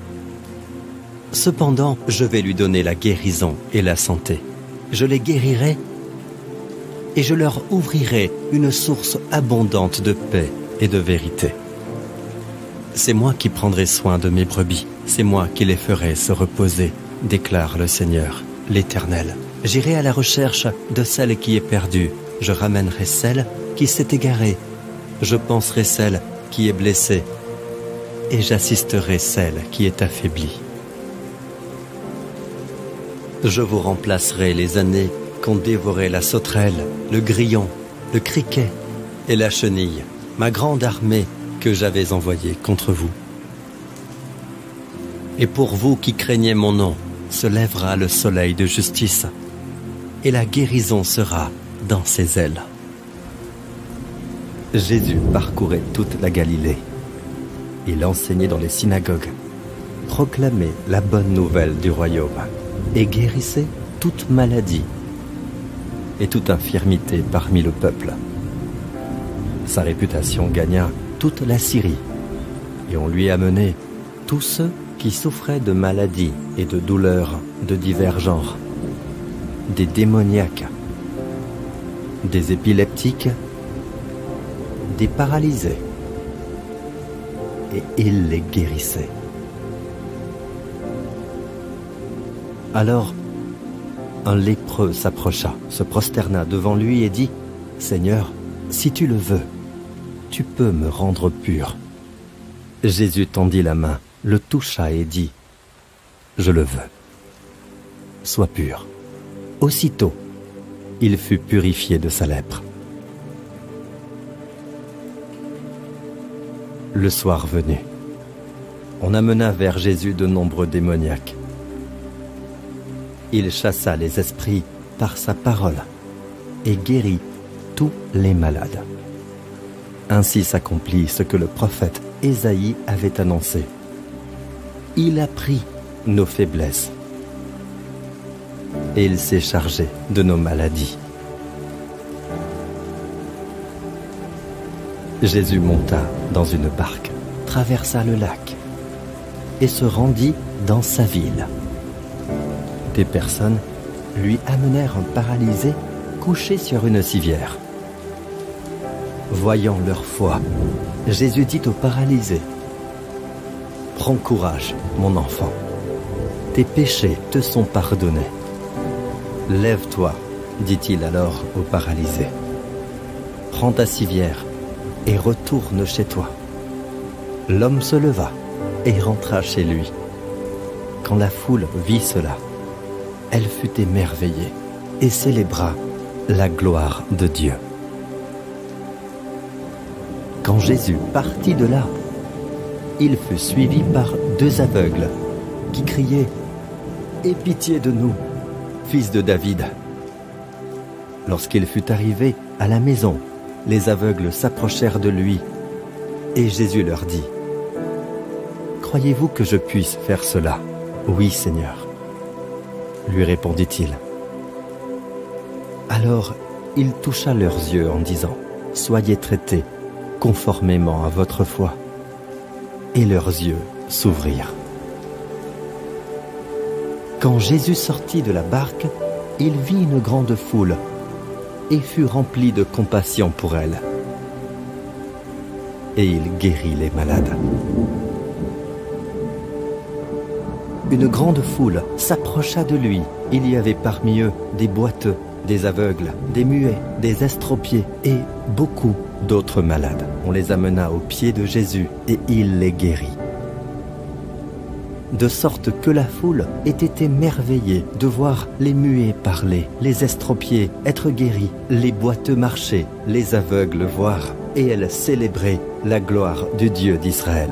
Cependant, je vais lui donner la guérison et la santé. Je les guérirai et je leur ouvrirai une source abondante de paix et de vérité. C'est moi qui prendrai soin de mes brebis. C'est moi qui les ferai se reposer, déclare le Seigneur, l'Éternel. J'irai à la recherche de celle qui est perdue. Je ramènerai celle qui s'est égarée. Je panserai celle qui est blessée. Et j'assisterai celle qui est affaiblie. Je vous remplacerai les années qu'ont dévoré la sauterelle, le grillon, le criquet et la chenille, ma grande armée que j'avais envoyée contre vous. Et pour vous qui craignez mon nom, se lèvera le soleil de justice, et la guérison sera dans ses ailes. Jésus parcourait toute la Galilée. Il enseignait dans les synagogues, proclamait la bonne nouvelle du royaume, et guérissait toute maladie et toute infirmité parmi le peuple. Sa réputation gagna toute la Syrie, et on lui amenait tous ceux qui souffraient de maladies et de douleurs de divers genres, des démoniaques, des épileptiques, des paralysés, et il les guérissait. Alors, un lépreux s'approcha, se prosterna devant lui et dit, « Seigneur, si tu le veux, tu peux me rendre pur. » Jésus tendit la main, le toucha et dit, « Je le veux. Sois pur. » Aussitôt, il fut purifié de sa lèpre. Le soir venu, on amena vers Jésus de nombreux démoniaques. Il chassa les esprits par sa parole et guérit tous les malades. Ainsi s'accomplit ce que le prophète Ésaïe avait annoncé. Il a pris nos faiblesses et il s'est chargé de nos maladies. Jésus monta dans une barque, traversa le lac et se rendit dans sa ville. Des personnes lui amenèrent un paralysé couché sur une civière. Voyant leur foi, Jésus dit au paralysé, « Prends courage, mon enfant, tes péchés te sont pardonnés. » « Lève-toi, dit-il alors au paralysé. « Prends ta civière et retourne chez toi. » L'homme se leva et rentra chez lui. Quand la foule vit cela, elle fut émerveillée et célébra la gloire de Dieu. Quand Jésus partit de là, il fut suivi par 2 aveugles qui criaient « Aie pitié de nous, fils de David. » Lorsqu'il fut arrivé à la maison, les aveugles s'approchèrent de lui, et Jésus leur dit, « Croyez-vous que je puisse faire cela ? » ?»« Oui, Seigneur, » lui répondit-il. Alors il toucha leurs yeux en disant, « Soyez traités conformément à votre foi. » Et leurs yeux s'ouvrirent. Quand Jésus sortit de la barque, il vit une grande foule et fut rempli de compassion pour elle. Et il guérit les malades. Une grande foule s'approcha de lui. Il y avait parmi eux des boiteux, des aveugles, des muets, des estropiés et beaucoup d'autres malades. On les amena aux pieds de Jésus et il les guérit. De sorte que la foule était émerveillée de voir les muets parler, les estropiés être guéris, les boiteux marcher, les aveugles voir, et elle célébrait la gloire du Dieu d'Israël.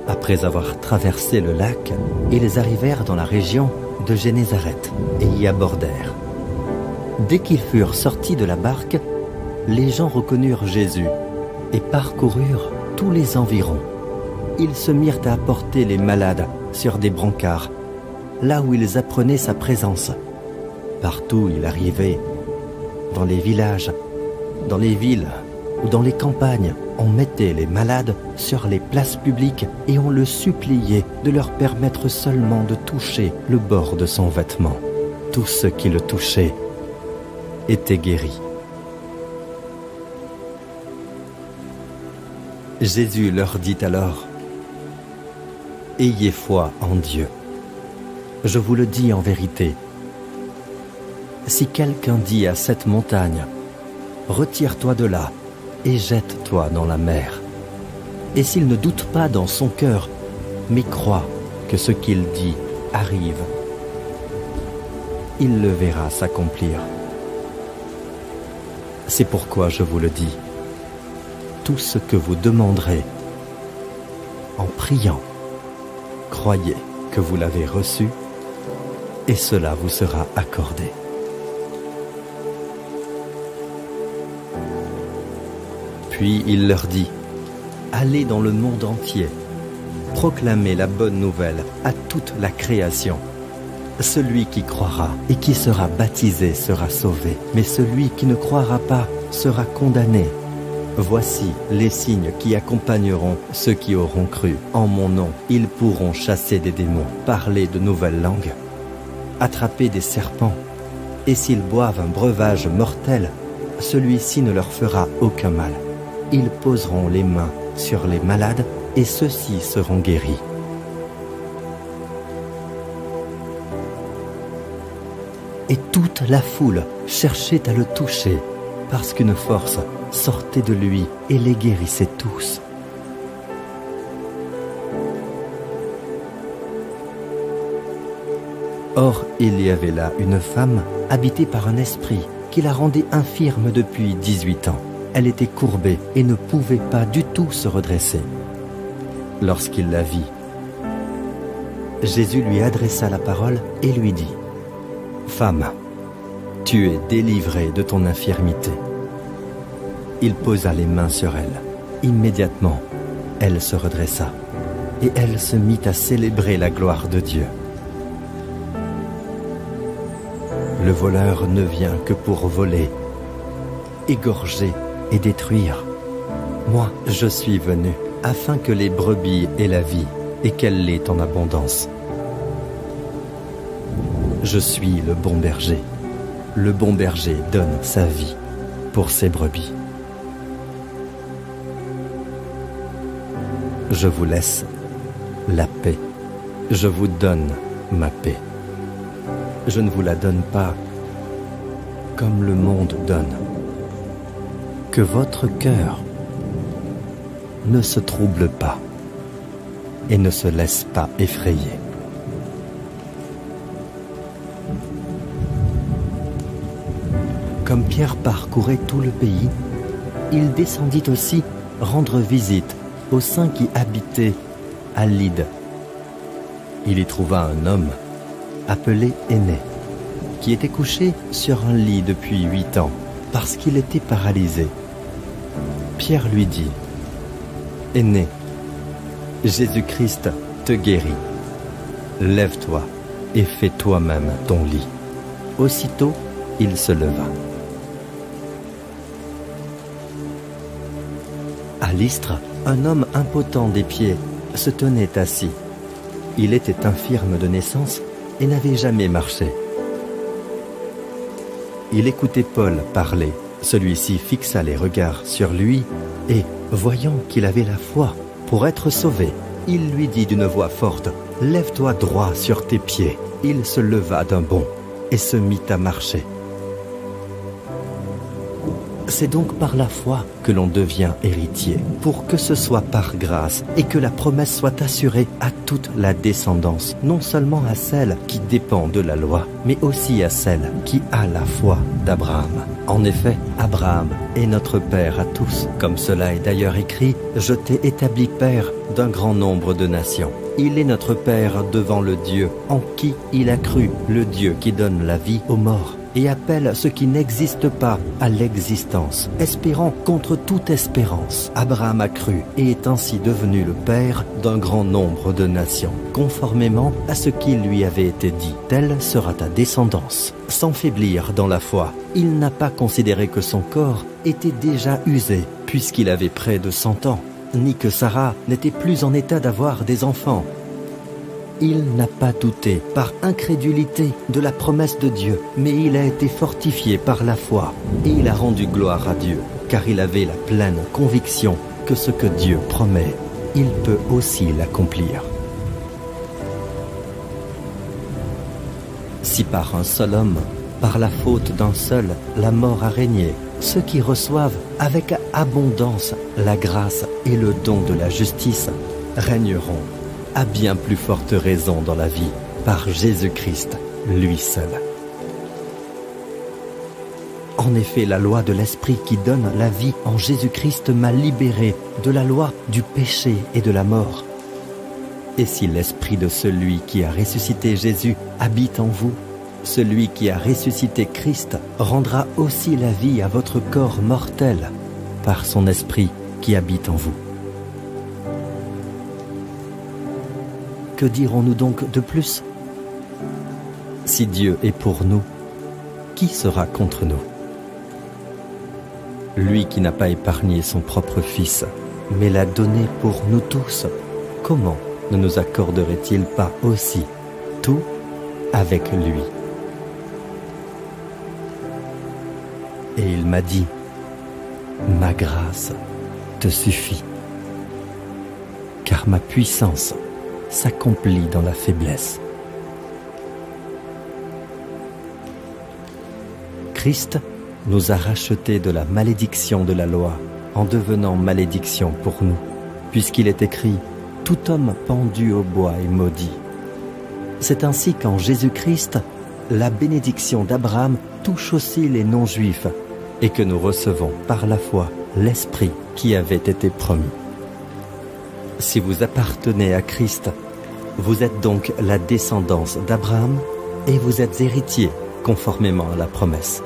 Après avoir traversé le lac, ils arrivèrent dans la région de Génézareth et y abordèrent. Dès qu'ils furent sortis de la barque, les gens reconnurent Jésus et parcoururent tous les environs. Ils se mirent à apporter les malades sur des brancards, là où ils apprenaient sa présence. Partout où il arrivait, dans les villages, dans les villes ou dans les campagnes, on mettait les malades sur les places publiques et on le suppliait de leur permettre seulement de toucher le bord de son vêtement. Tous ceux qui le touchaient étaient guéris. Jésus leur dit alors, « Ayez foi en Dieu. Je vous le dis en vérité. Si quelqu'un dit à cette montagne, « Retire-toi de là et jette-toi dans la mer. » Et s'il ne doute pas dans son cœur, mais croit que ce qu'il dit arrive, il le verra s'accomplir. C'est pourquoi je vous le dis. Tout ce que vous demanderez en priant, croyez que vous l'avez reçu et cela vous sera accordé. Puis il leur dit, « Allez dans le monde entier, proclamez la bonne nouvelle à toute la création. Celui qui croira et qui sera baptisé sera sauvé, mais celui qui ne croira pas sera condamné. Voici les signes qui accompagneront ceux qui auront cru. En mon nom, ils pourront chasser des démons, parler de nouvelles langues, attraper des serpents, et s'ils boivent un breuvage mortel, celui-ci ne leur fera aucun mal. Ils poseront les mains sur les malades et ceux-ci seront guéris. » Et toute la foule cherchait à le toucher, parce qu'une force sortait de lui et les guérissait tous. Or, il y avait là une femme habitée par un esprit qui la rendait infirme depuis 18 ans. Elle était courbée et ne pouvait pas du tout se redresser. Lorsqu'il la vit, Jésus lui adressa la parole et lui dit, « Femme, tu es délivrée de ton infirmité. » Il posa les mains sur elle. Immédiatement, elle se redressa et elle se mit à célébrer la gloire de Dieu. Le voleur ne vient que pour voler, égorger et détruire. Moi, je suis venu afin que les brebis aient la vie et qu'elle l'ait en abondance. Je suis le bon berger. Le bon berger donne sa vie pour ses brebis. Je vous laisse la paix. Je vous donne ma paix. Je ne vous la donne pas comme le monde donne. Que votre cœur ne se trouble pas et ne se laisse pas effrayer. Comme Pierre parcourait tout le pays, il descendit aussi rendre visite aux saints qui habitaient à Lyde. Il y trouva un homme appelé Aîné, qui était couché sur un lit depuis 8 ans, parce qu'il était paralysé. Pierre lui dit, « Aîné, Jésus-Christ te guérit. Lève-toi et fais toi-même ton lit. » Aussitôt, il se leva. À Lystre, un homme impotent des pieds se tenait assis. Il était infirme de naissance et n'avait jamais marché. Il écoutait Paul parler. Celui-ci fixa les regards sur lui et, voyant qu'il avait la foi pour être sauvé, il lui dit d'une voix forte, « Lève-toi droit sur tes pieds. » Il se leva d'un bond et se mit à marcher. C'est donc par la foi que l'on devient héritier, pour que ce soit par grâce et que la promesse soit assurée à toute la descendance, non seulement à celle qui dépend de la loi, mais aussi à celle qui a la foi d'Abraham. En effet, Abraham est notre père à tous. Comme cela est d'ailleurs écrit, « Je t'ai établi père d'un grand nombre de nations ». Il est notre père devant le Dieu en qui il a cru, le Dieu qui donne la vie aux morts et appelle ce qui n'existe pas à l'existence, espérant contre toute espérance. Abraham a cru et est ainsi devenu le père d'un grand nombre de nations, conformément à ce qui lui avait été dit. Telle sera ta descendance. Sans faiblir dans la foi, il n'a pas considéré que son corps était déjà usé, puisqu'il avait près de 100 ans, ni que Sarah n'était plus en état d'avoir des enfants. Il n'a pas douté par incrédulité de la promesse de Dieu, mais il a été fortifié par la foi et il a rendu gloire à Dieu, car il avait la pleine conviction que ce que Dieu promet, il peut aussi l'accomplir. Si par un seul homme, par la faute d'un seul, la mort a régné, ceux qui reçoivent avec abondance la grâce et le don de la justice régneront à bien plus forte raison dans la vie, par Jésus-Christ, lui seul. En effet, la loi de l'Esprit qui donne la vie en Jésus-Christ m'a libéré de la loi du péché et de la mort. Et si l'Esprit de celui qui a ressuscité Jésus habite en vous, celui qui a ressuscité Christ rendra aussi la vie à votre corps mortel par son Esprit qui habite en vous. Que dirons-nous donc de plus? Si Dieu est pour nous, qui sera contre nous? Lui qui n'a pas épargné son propre Fils, mais l'a donné pour nous tous, comment ne nous accorderait-il pas aussi tout avec lui? Et il m'a dit, ma grâce te suffit, car ma puissance s'accomplit dans la faiblesse. Christ nous a rachetés de la malédiction de la loi en devenant malédiction pour nous, puisqu'il est écrit « Tout homme pendu au bois est maudit ». C'est ainsi qu'en Jésus-Christ, la bénédiction d'Abraham touche aussi les non-juifs et que nous recevons par la foi l'Esprit qui avait été promis. Si vous appartenez à Christ, vous êtes donc la descendance d'Abraham et vous êtes héritiers conformément à la promesse.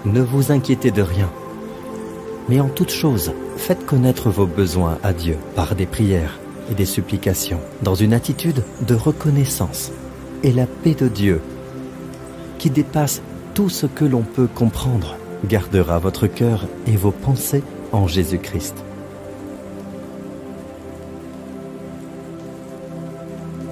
Ne vous inquiétez de rien, mais en toute chose, faites connaître vos besoins à Dieu par des prières et des supplications, dans une attitude de reconnaissance. Et la paix de Dieu, qui dépasse tout ce que l'on peut comprendre, gardera votre cœur et vos pensées en Jésus-Christ.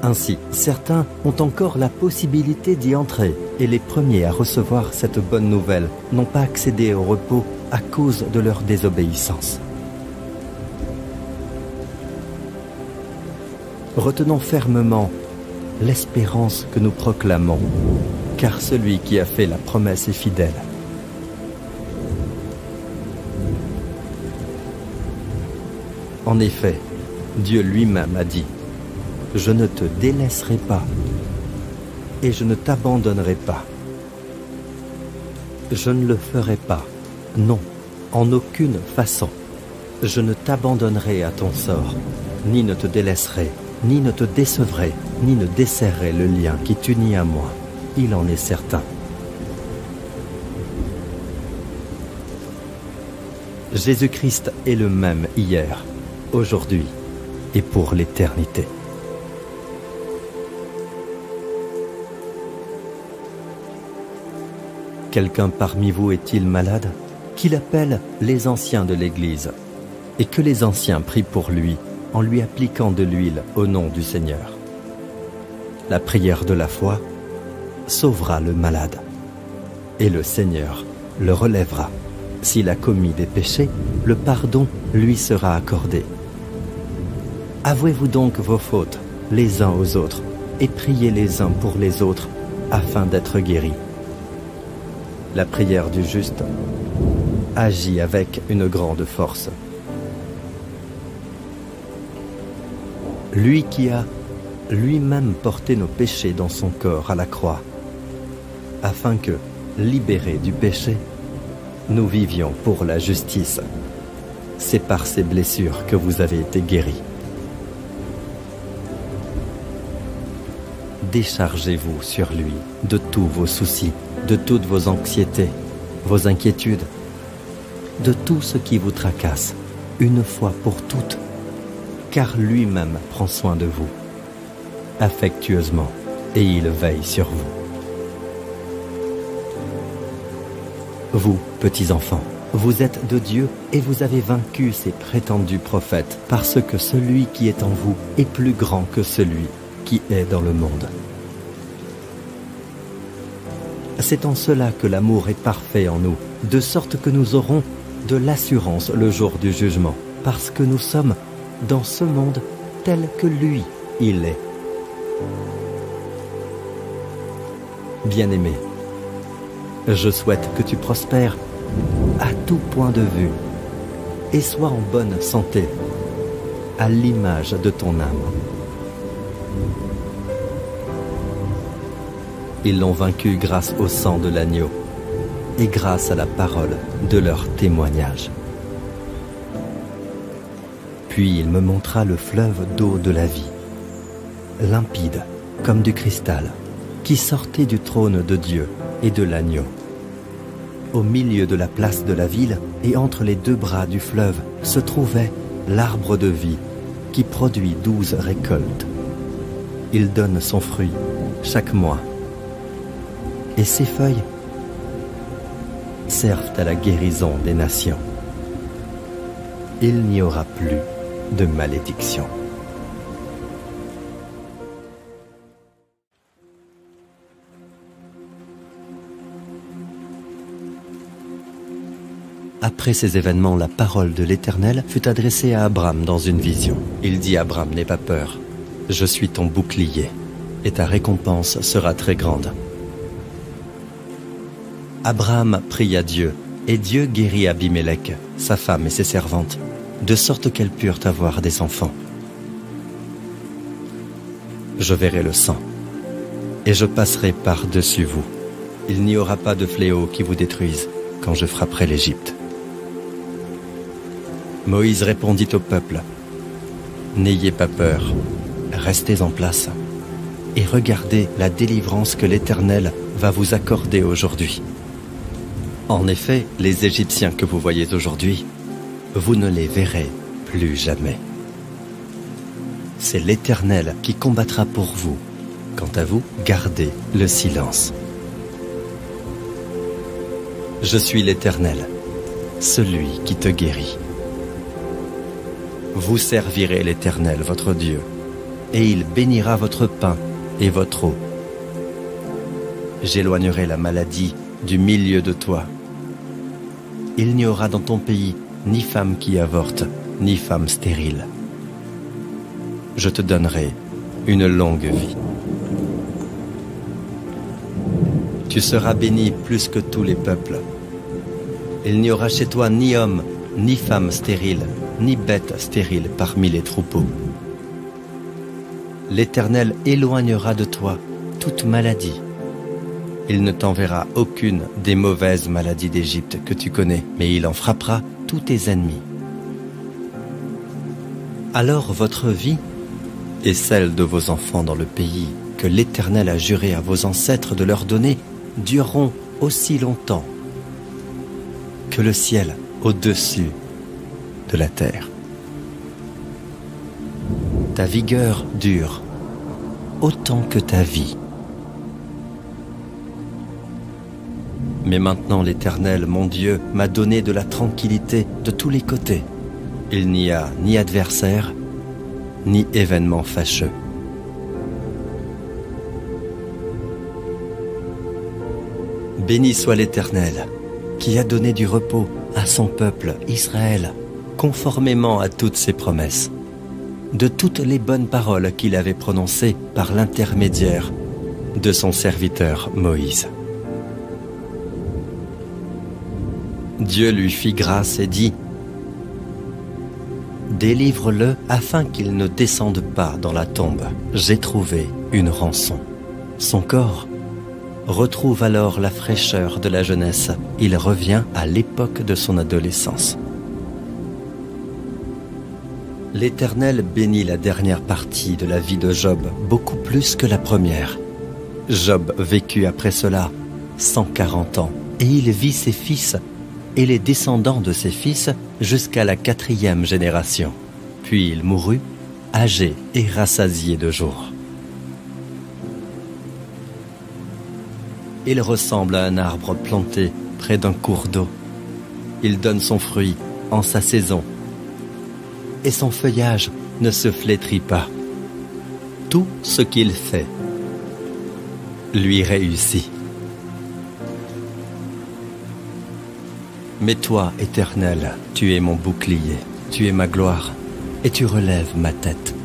Ainsi, certains ont encore la possibilité d'y entrer, et les premiers à recevoir cette bonne nouvelle n'ont pas accédé au repos à cause de leur désobéissance. Retenons fermement l'espérance que nous proclamons, car celui qui a fait la promesse est fidèle. En effet, Dieu lui-même a dit « Je ne te délaisserai pas et je ne t'abandonnerai pas. Je ne le ferai pas, non, en aucune façon. Je ne t'abandonnerai à ton sort, ni ne te délaisserai, ni ne te décevrai, ni ne desserrai le lien qui t'unit à moi. Il en est certain. Jésus-Christ est le même hier, aujourd'hui et pour l'éternité. Quelqu'un parmi vous est-il malade? Qu'il appelle les anciens de l'Église, et que les anciens prient pour lui en lui appliquant de l'huile au nom du Seigneur. La prière de la foi sauvera le malade, et le Seigneur le relèvera. S'il a commis des péchés, le pardon lui sera accordé. Avouez-vous donc vos fautes les uns aux autres, et priez les uns pour les autres, afin d'être guéris. La prière du juste agit avec une grande force. Lui qui a lui-même porté nos péchés dans son corps à la croix, afin que, libérés du péché, nous vivions pour la justice. C'est par ces blessures que vous avez été guéris. Déchargez-vous sur lui de tous vos soucis, de toutes vos anxiétés, vos inquiétudes, de tout ce qui vous tracasse, une fois pour toutes, car lui-même prend soin de vous, affectueusement, et il veille sur vous. Vous, petits enfants, vous êtes de Dieu et vous avez vaincu ces prétendus prophètes, parce que celui qui est en vous est plus grand que celui qui est dans le monde. C'est en cela que l'amour est parfait en nous, de sorte que nous aurons de l'assurance le jour du jugement, parce que nous sommes dans ce monde tel que lui, il est. Bien-aimé, je souhaite que tu prospères à tout point de vue et sois en bonne santé, à l'image de ton âme. Ils l'ont vaincu grâce au sang de l'agneau et grâce à la parole de leur témoignage. Puis il me montra le fleuve d'eau de la vie, limpide comme du cristal, qui sortait du trône de Dieu et de l'agneau. Au milieu de la place de la ville et entre les deux bras du fleuve se trouvait l'arbre de vie qui produit 12 récoltes. Il donne son fruit chaque mois. Et ses feuilles servent à la guérison des nations. Il n'y aura plus de malédiction. Après ces événements, la parole de l'Éternel fut adressée à Abraham dans une vision. Il dit à Abraham, n'aie pas peur, je suis ton bouclier, et ta récompense sera très grande. Abraham pria Dieu, et Dieu guérit Abimélec, sa femme et ses servantes, de sorte qu'elles purent avoir des enfants. Je verrai le sang, et je passerai par-dessus vous. Il n'y aura pas de fléau qui vous détruise quand je frapperai l'Égypte. Moïse répondit au peuple, « N'ayez pas peur, restez en place, et regardez la délivrance que l'Éternel va vous accorder aujourd'hui. En effet, les Égyptiens que vous voyez aujourd'hui, vous ne les verrez plus jamais. C'est l'Éternel qui combattra pour vous. Quant à vous, gardez le silence. Je suis l'Éternel, celui qui te guérit. Vous servirez l'Éternel, votre Dieu, et il bénira votre pain et votre eau. J'éloignerai la maladie du milieu de toi. Il n'y aura dans ton pays ni femme qui avorte, ni femme stérile. Je te donnerai une longue vie. Tu seras béni plus que tous les peuples. Il n'y aura chez toi ni homme, ni femme stérile, ni bête stérile parmi les troupeaux. L'Éternel éloignera de toi toute maladie. Il ne t'enverra aucune des mauvaises maladies d'Égypte que tu connais, mais il en frappera tous tes ennemis. Alors votre vie et celles de vos enfants dans le pays que l'Éternel a juré à vos ancêtres de leur donner dureront aussi longtemps que le ciel au-dessus de la terre. Ta vigueur dure autant que ta vie. Mais maintenant l'Éternel, mon Dieu, m'a donné de la tranquillité de tous les côtés. Il n'y a ni adversaire, ni événement fâcheux. Béni soit l'Éternel, qui a donné du repos à son peuple Israël, conformément à toutes ses promesses, de toutes les bonnes paroles qu'il avait prononcées par l'intermédiaire de son serviteur Moïse. Dieu lui fit grâce et dit : délivre-le afin qu'il ne descende pas dans la tombe. J'ai trouvé une rançon. Son corps retrouve alors la fraîcheur de la jeunesse. Il revient à l'époque de son adolescence. L'Éternel bénit la dernière partie de la vie de Job beaucoup plus que la première. Job vécut après cela 140 ans, et il vit ses fils et les descendants de ses fils jusqu'à la 4e génération. Puis il mourut, âgé et rassasié de jours. Il ressemble à un arbre planté près d'un cours d'eau. Il donne son fruit en sa saison, et son feuillage ne se flétrit pas. Tout ce qu'il fait lui réussit. Mais toi, Éternel, tu es mon bouclier, tu es ma gloire, et tu relèves ma tête.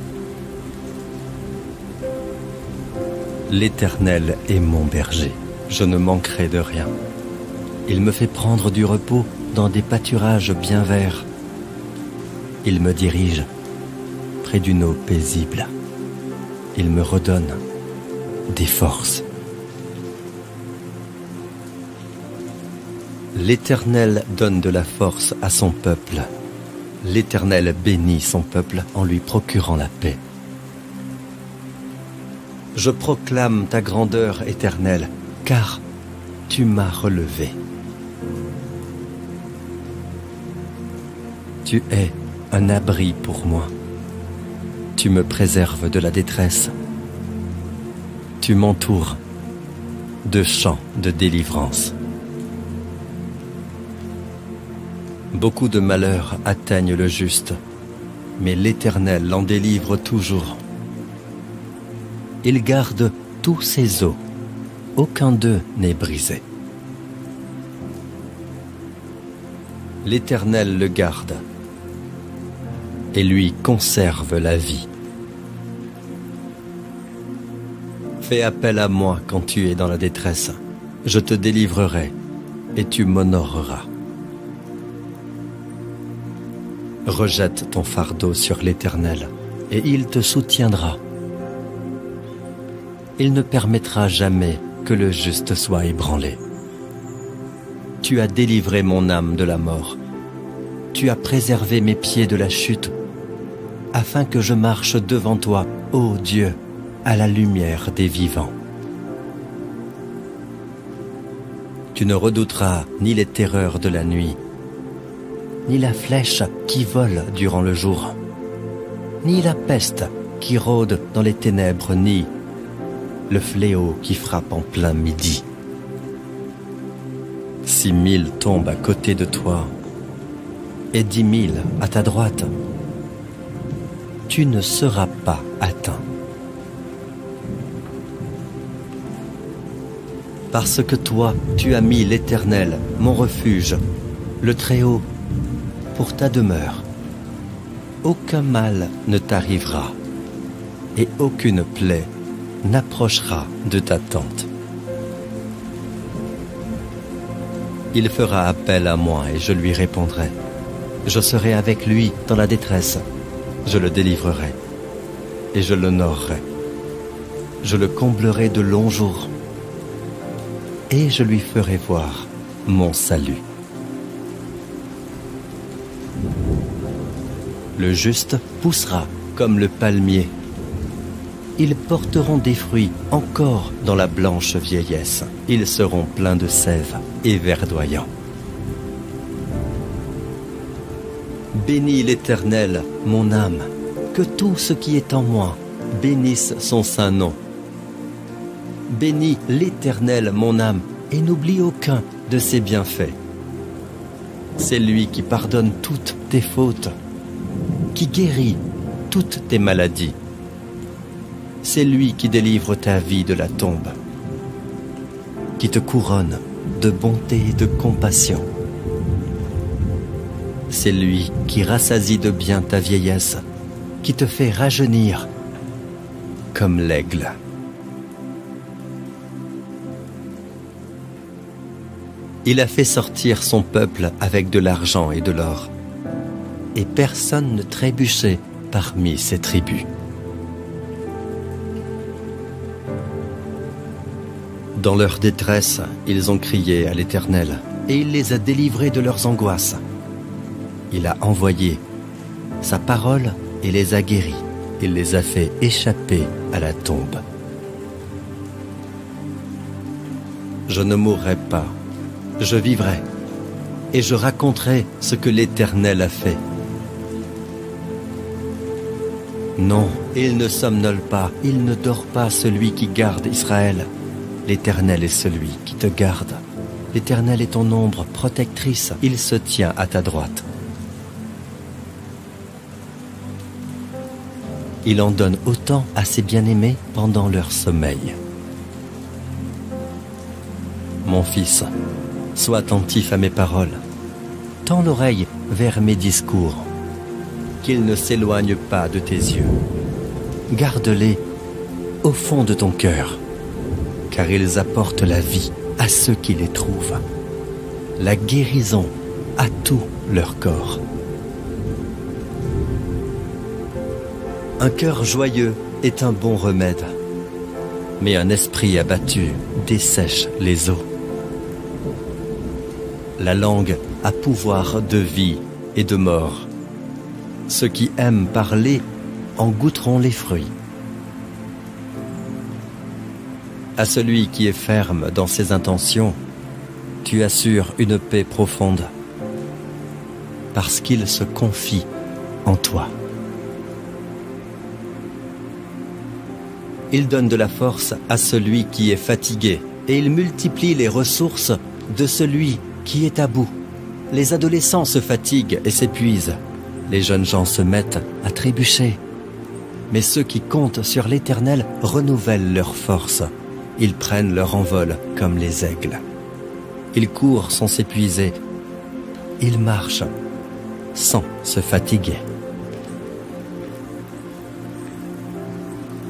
L'Éternel est mon berger, je ne manquerai de rien. Il me fait prendre du repos dans des pâturages bien verts. Il me dirige près d'une eau paisible. Il me redonne des forces. L'Éternel donne de la force à son peuple. L'Éternel bénit son peuple en lui procurant la paix. Je proclame ta grandeur, Éternel, car tu m'as relevé. Tu es un abri pour moi. Tu me préserves de la détresse. Tu m'entoures de chants de délivrance. Beaucoup de malheurs atteignent le juste, mais l'Éternel l'en délivre toujours. Il garde tous ses os, aucun d'eux n'est brisé. L'Éternel le garde et lui conserve la vie. Fais appel à moi quand tu es dans la détresse. Je te délivrerai et tu m'honoreras. Rejette ton fardeau sur l'Éternel et il te soutiendra. Il ne permettra jamais que le juste soit ébranlé. Tu as délivré mon âme de la mort. Tu as préservé mes pieds de la chute, afin que je marche devant toi, ô Dieu, à la lumière des vivants. Tu ne redouteras ni les terreurs de la nuit, ni la flèche qui vole durant le jour, ni la peste qui rôde dans les ténèbres, ni le fléau qui frappe en plein midi. 6 000 tombent à côté de toi et 10 000 à ta droite. Tu ne seras pas atteint. Parce que toi, tu as mis l'Éternel, mon refuge, le Très-Haut, pour ta demeure. Aucun mal ne t'arrivera et aucune plaie n'approchera de ta tente. Il fera appel à moi et je lui répondrai. Je serai avec lui dans la détresse. Je le délivrerai et je l'honorerai. Je le comblerai de longs jours et je lui ferai voir mon salut. Le juste poussera comme le palmier Ils porteront des fruits encore dans la blanche vieillesse. Ils seront pleins de sève et verdoyants. Bénis l'Éternel, mon âme, que tout ce qui est en moi bénisse son saint nom. Bénis l'Éternel, mon âme, et n'oublie aucun de ses bienfaits. C'est lui qui pardonne toutes tes fautes, qui guérit toutes tes maladies. C'est lui qui délivre ta vie de la tombe, qui te couronne de bonté et de compassion. C'est lui qui rassasie de bien ta vieillesse, qui te fait rajeunir comme l'aigle. Il a fait sortir son peuple avec de l'argent et de l'or, et personne ne trébuchait parmi ses tribus. Dans leur détresse, ils ont crié à l'Éternel, et il les a délivrés de leurs angoisses. Il a envoyé sa parole et les a guéris. Il les a fait échapper à la tombe. Je ne mourrai pas, je vivrai, et je raconterai ce que l'Éternel a fait. Non, il ne somnole pas, il ne dort pas celui qui garde Israël. L'Éternel est celui qui te garde. L'Éternel est ton ombre protectrice, il se tient à ta droite. Il en donne autant à ses bien-aimés pendant leur sommeil. Mon fils, sois attentif à mes paroles. Tends l'oreille vers mes discours, qu'ils ne s'éloignent pas de tes yeux. Garde-les au fond de ton cœur, car ils apportent la vie à ceux qui les trouvent, la guérison à tout leur corps. Un cœur joyeux est un bon remède, mais un esprit abattu dessèche les os. La langue a pouvoir de vie et de mort. Ceux qui aiment parler en goûteront les fruits. À celui qui est ferme dans ses intentions, tu assures une paix profonde, parce qu'il se confie en toi. Il donne de la force à celui qui est fatigué, et il multiplie les ressources de celui qui est à bout. Les adolescents se fatiguent et s'épuisent. Les jeunes gens se mettent à trébucher. Mais ceux qui comptent sur l'Éternel renouvellent leurs forces. Ils prennent leur envol comme les aigles. Ils courent sans s'épuiser. Ils marchent sans se fatiguer.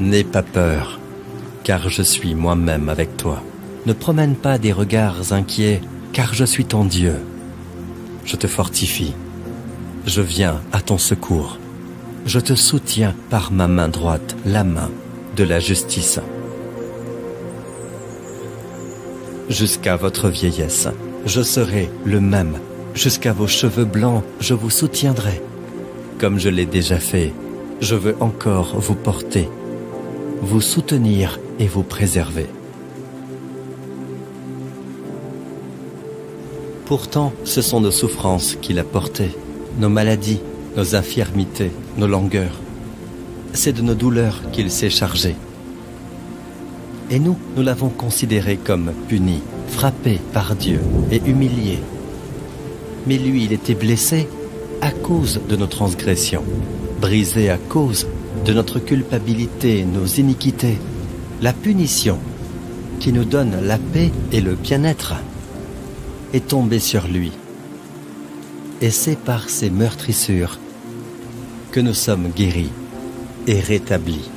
N'aie pas peur, car je suis moi-même avec toi. Ne promène pas des regards inquiets, car je suis ton Dieu. Je te fortifie. Je viens à ton secours. Je te soutiens par ma main droite, la main de la justice. Jusqu'à votre vieillesse, je serai le même. Jusqu'à vos cheveux blancs, je vous soutiendrai. Comme je l'ai déjà fait, je veux encore vous porter, vous soutenir et vous préserver. Pourtant, ce sont nos souffrances qu'il a portées, nos maladies, nos infirmités, nos langueurs. C'est de nos douleurs qu'il s'est chargé. Et nous l'avons considéré comme puni, frappé par Dieu et humilié. Mais lui, il était blessé à cause de nos transgressions, brisé à cause de notre culpabilité, nos iniquités. La punition qui nous donne la paix et le bien-être est tombée sur lui. Et c'est par ses meurtrissures que nous sommes guéris et rétablis.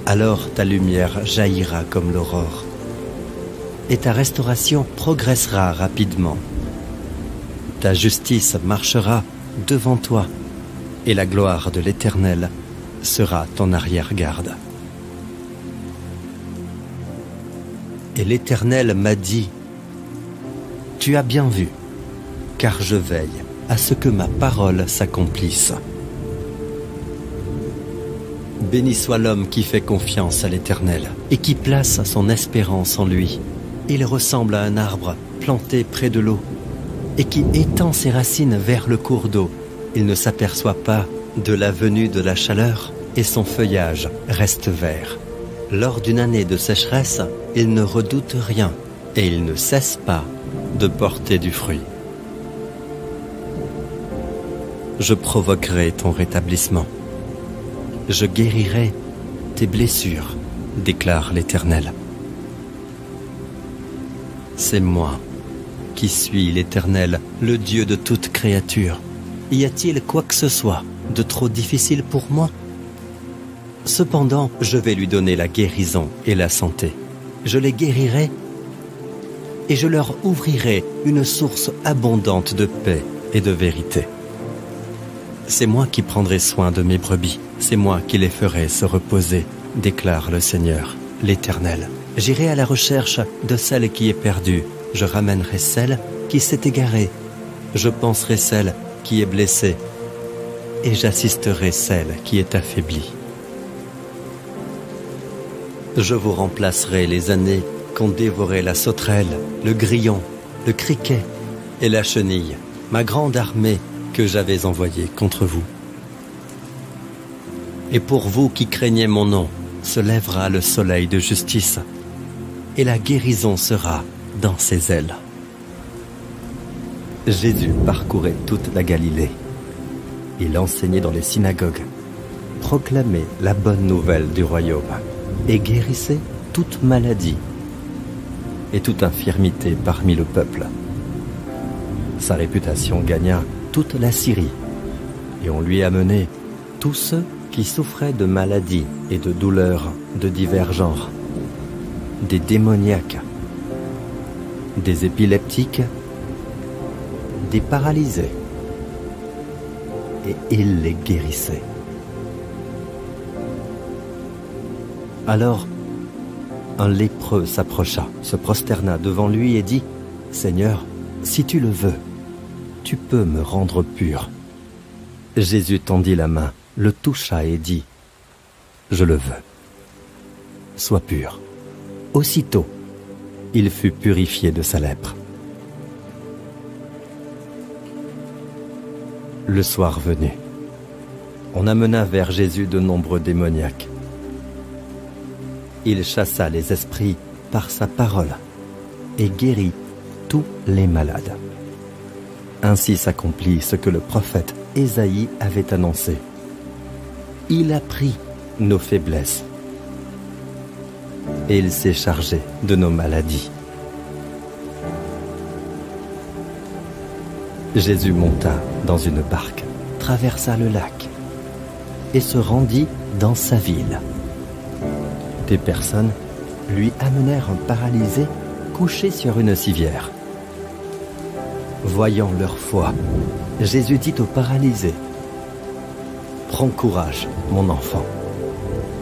Alors ta lumière jaillira comme l'aurore, et ta restauration progressera rapidement. Ta justice marchera devant toi, et la gloire de l'Éternel sera ton arrière-garde. Et l'Éternel m'a dit, « Tu as bien vu, car je veille à ce que ma parole s'accomplisse. » Béni soit l'homme qui fait confiance à l'Éternel et qui place son espérance en lui. Il ressemble à un arbre planté près de l'eau et qui étend ses racines vers le cours d'eau. Il ne s'aperçoit pas de la venue de la chaleur et son feuillage reste vert. Lors d'une année de sécheresse, il ne redoute rien et il ne cesse pas de porter du fruit. Je provoquerai ton rétablissement. Je guérirai tes blessures, déclare l'Éternel. C'est moi qui suis l'Éternel, le Dieu de toute créature. Y a-t-il quoi que ce soit de trop difficile pour moi? Cependant, je vais lui donner la guérison et la santé. Je les guérirai et je leur ouvrirai une source abondante de paix et de vérité. C'est moi qui prendrai soin de mes brebis, c'est moi qui les ferai se reposer, déclare le Seigneur, l'Éternel. J'irai à la recherche de celle qui est perdue, je ramènerai celle qui s'est égarée, je panserai celle qui est blessée, et j'assisterai celle qui est affaiblie. Je vous remplacerai les années qu'ont dévoré la sauterelle, le grillon, le criquet et la chenille, ma grande armée que j'avais envoyée contre vous. Et pour vous qui craignez mon nom, se lèvera le soleil de justice, et la guérison sera dans ses ailes. Jésus parcourait toute la Galilée. Il enseignait dans les synagogues, proclamait la bonne nouvelle du royaume et guérissait toute maladie et toute infirmité parmi le peuple. Sa réputation gagna toute la Syrie et on lui amenait tous ceux qui souffraient de maladies et de douleurs de divers genres, des démoniaques, des épileptiques, des paralysés, et il les guérissait. Alors, un lépreux s'approcha, se prosterna devant lui et dit, « Seigneur, si tu le veux, tu peux me rendre pur. » Jésus tendit la main, le toucha et dit, « Je le veux. Sois pur. » Aussitôt, il fut purifié de sa lèpre. Le soir venu, on amena vers Jésus de nombreux démoniaques. Il chassa les esprits par sa parole et guérit tous les malades. Ainsi s'accomplit ce que le prophète Ésaïe avait annoncé. Il a pris nos faiblesses et il s'est chargé de nos maladies. Jésus monta dans une barque, traversa le lac et se rendit dans sa ville. Des personnes lui amenèrent un paralysé couché sur une civière. Voyant leur foi, Jésus dit au paralysé, « Prends courage, mon enfant,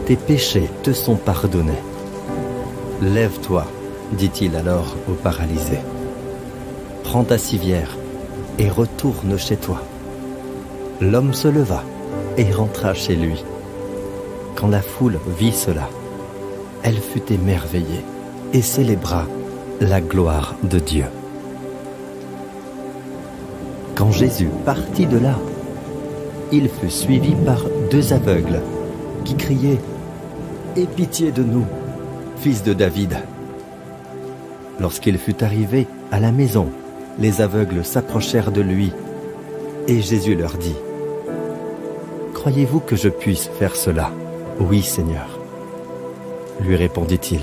tes péchés te sont pardonnés. » « Lève-toi, dit-il alors au paralysé. Prends ta civière et retourne chez toi. L'homme se leva et rentra chez lui. Quand la foule vit cela, elle fut émerveillée et célébra la gloire de Dieu. Quand Jésus partit de là, il fut suivi par 2 aveugles qui criaient « Aie pitié de nous, fils de David !» Lorsqu'il fut arrivé à la maison, les aveugles s'approchèrent de lui et Jésus leur dit, « Croyez-vous que je puisse faire cela ? » « Oui, Seigneur, » lui répondit-il.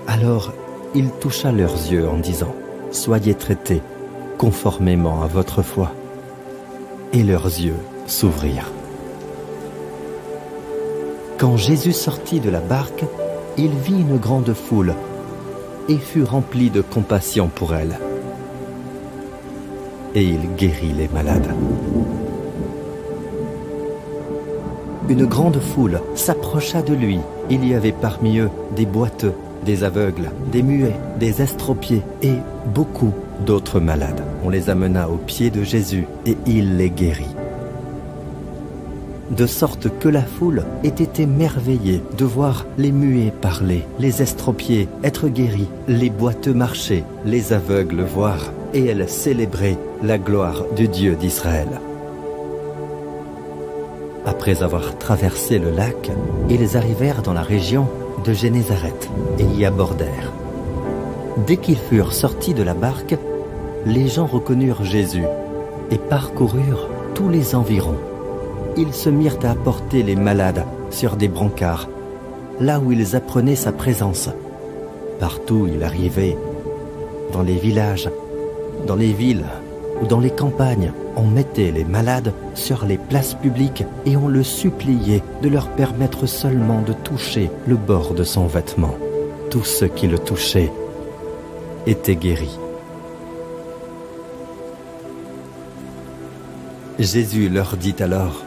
Alors il toucha leurs yeux en disant, « Soyez traités conformément à votre foi. » Et leurs yeux s'ouvrirent. Quand Jésus sortit de la barque, il vit une grande foule et fut rempli de compassion pour elle. Et il guérit les malades. Une grande foule s'approcha de lui. Il y avait parmi eux des boiteux, des aveugles, des muets, des estropiés et beaucoup d'autres malades. On les amena aux pieds de Jésus et il les guérit. de sorte que la foule était émerveillée de voir les muets parler, les estropiés être guéris, les boiteux marcher, les aveugles voir, et elle célébrait la gloire du Dieu d'Israël. Après avoir traversé le lac, ils arrivèrent dans la région de Génézareth et y abordèrent. Dès qu'ils furent sortis de la barque, les gens reconnurent Jésus et parcoururent tous les environs. Ils se mirent à apporter les malades sur des brancards, là où ils apprenaient sa présence. Partout il arrivait, dans les villages, dans les villes ou dans les campagnes, on mettait les malades sur les places publiques et on le suppliait de leur permettre seulement de toucher le bord de son vêtement. Tous ceux qui le touchaient étaient guéris. Jésus leur dit alors: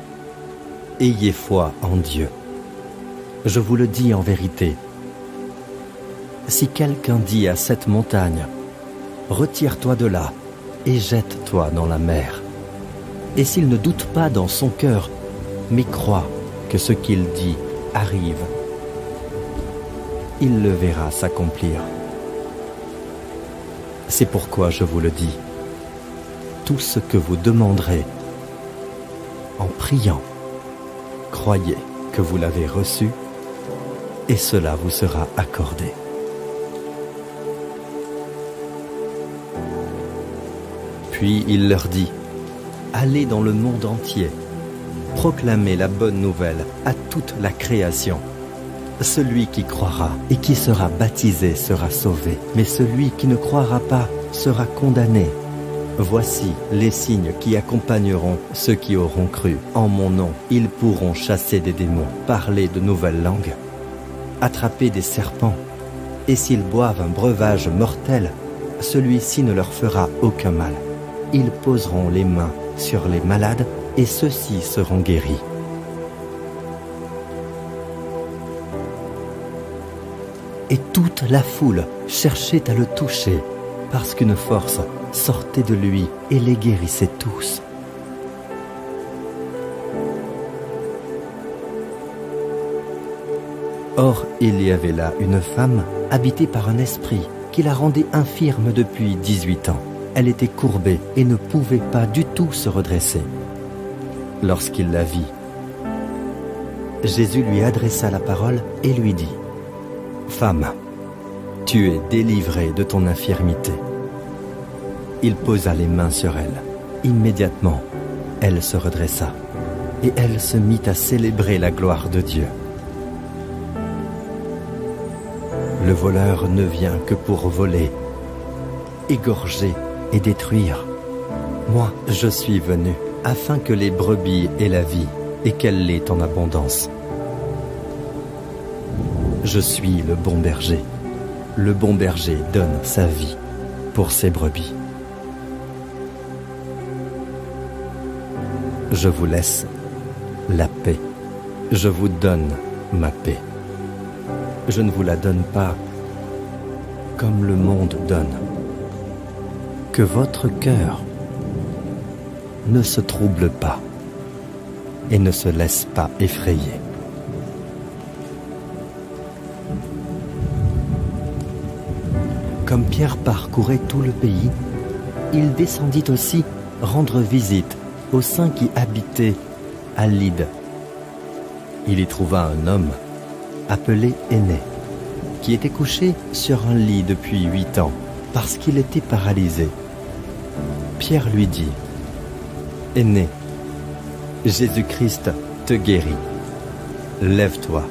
« Ayez foi en Dieu. Je vous le dis en vérité. Si quelqu'un dit à cette montagne, « Retire-toi de là et jette-toi dans la mer », et s'il ne doute pas dans son cœur, mais croit que ce qu'il dit arrive, il le verra s'accomplir. C'est pourquoi je vous le dis. Tout ce que vous demanderez en priant, croyez que vous l'avez reçu et cela vous sera accordé. Puis il leur dit: allez dans le monde entier, proclamez la bonne nouvelle à toute la création. Celui qui croira et qui sera baptisé sera sauvé, mais celui qui ne croira pas sera condamné. Voici les signes qui accompagneront ceux qui auront cru. En mon nom, ils pourront chasser des démons, parler de nouvelles langues, attraper des serpents, et s'ils boivent un breuvage mortel, celui-ci ne leur fera aucun mal. Ils poseront les mains sur les malades et ceux-ci seront guéris. Et toute la foule cherchait à le toucher, parce qu'une force sortait de lui et les guérissait tous. Or, il y avait là une femme habitée par un esprit qui la rendait infirme depuis 18 ans. Elle était courbée et ne pouvait pas du tout se redresser. Lorsqu'il la vit, Jésus lui adressa la parole et lui dit: « Femme, tu es délivrée de ton infirmité. » Il posa les mains sur elle. Immédiatement, elle se redressa et elle se mit à célébrer la gloire de Dieu. Le voleur ne vient que pour voler, égorger et détruire. Moi, je suis venu afin que les brebis aient la vie et qu'elle l'ait en abondance. Je suis le bon berger. Le bon berger donne sa vie pour ses brebis. Je vous laisse la paix. Je vous donne ma paix. Je ne vous la donne pas comme le monde donne. Que votre cœur ne se trouble pas et ne se laisse pas effrayer. Comme Pierre parcourait tout le pays, il descendit aussi rendre visite aux saints qui habitaient à Lyde. Il y trouva un homme appelé Énée, qui était couché sur un lit depuis 8 ans, parce qu'il était paralysé. Pierre lui dit: « Énée, Jésus-Christ te guérit. Lève-toi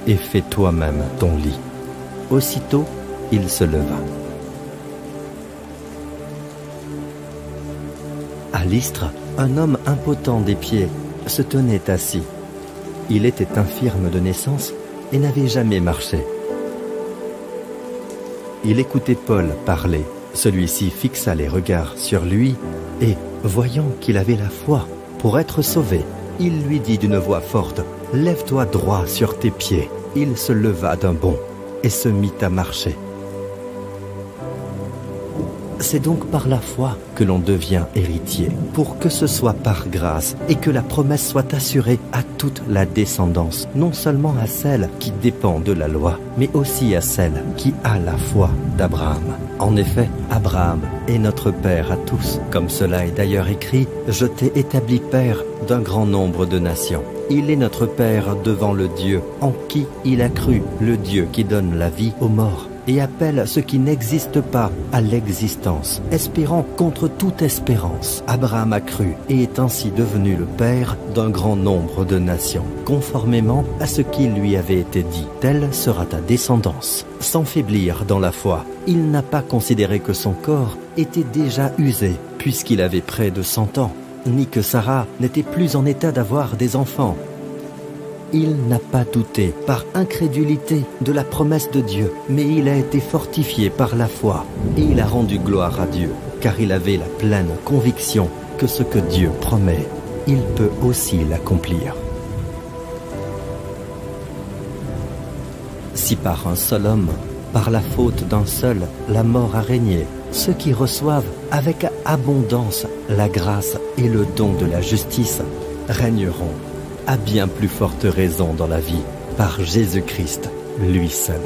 et fais toi-même ton lit. » Aussitôt, il se leva. À Lystre, un homme impotent des pieds se tenait assis. Il était infirme de naissance et n'avait jamais marché. Il écoutait Paul parler. Celui-ci fixa les regards sur lui et, voyant qu'il avait la foi pour être sauvé, il lui dit d'une voix forte: « Lève-toi droit sur tes pieds. » Il se leva d'un bond et se mit à marcher. C'est donc par la foi que l'on devient héritier, pour que ce soit par grâce et que la promesse soit assurée à toute la descendance, non seulement à celle qui dépend de la loi, mais aussi à celle qui a la foi d'Abraham. En effet, Abraham est notre père à tous. Comme cela est d'ailleurs écrit, « Je t'ai établi père d'un grand nombre de nations ». Il est notre père devant le Dieu en qui il a cru, le Dieu qui donne la vie aux morts et appelle ce qui n'existe pas à l'existence, espérant contre toute espérance. Abraham a cru et est ainsi devenu le père d'un grand nombre de nations, conformément à ce qui lui avait été dit. Telle sera ta descendance. Sans faiblir dans la foi, il n'a pas considéré que son corps était déjà usé, puisqu'il avait près de 100 ans, ni que Sarah n'était plus en état d'avoir des enfants. Il n'a pas douté par incrédulité de la promesse de Dieu, mais il a été fortifié par la foi et il a rendu gloire à Dieu, car il avait la pleine conviction que ce que Dieu promet, il peut aussi l'accomplir. Si par un seul homme, par la faute d'un seul, la mort a régné, ceux qui reçoivent avec abondance la grâce et le don de la justice régneront à bien plus forte raison dans la vie, par Jésus-Christ, lui seul.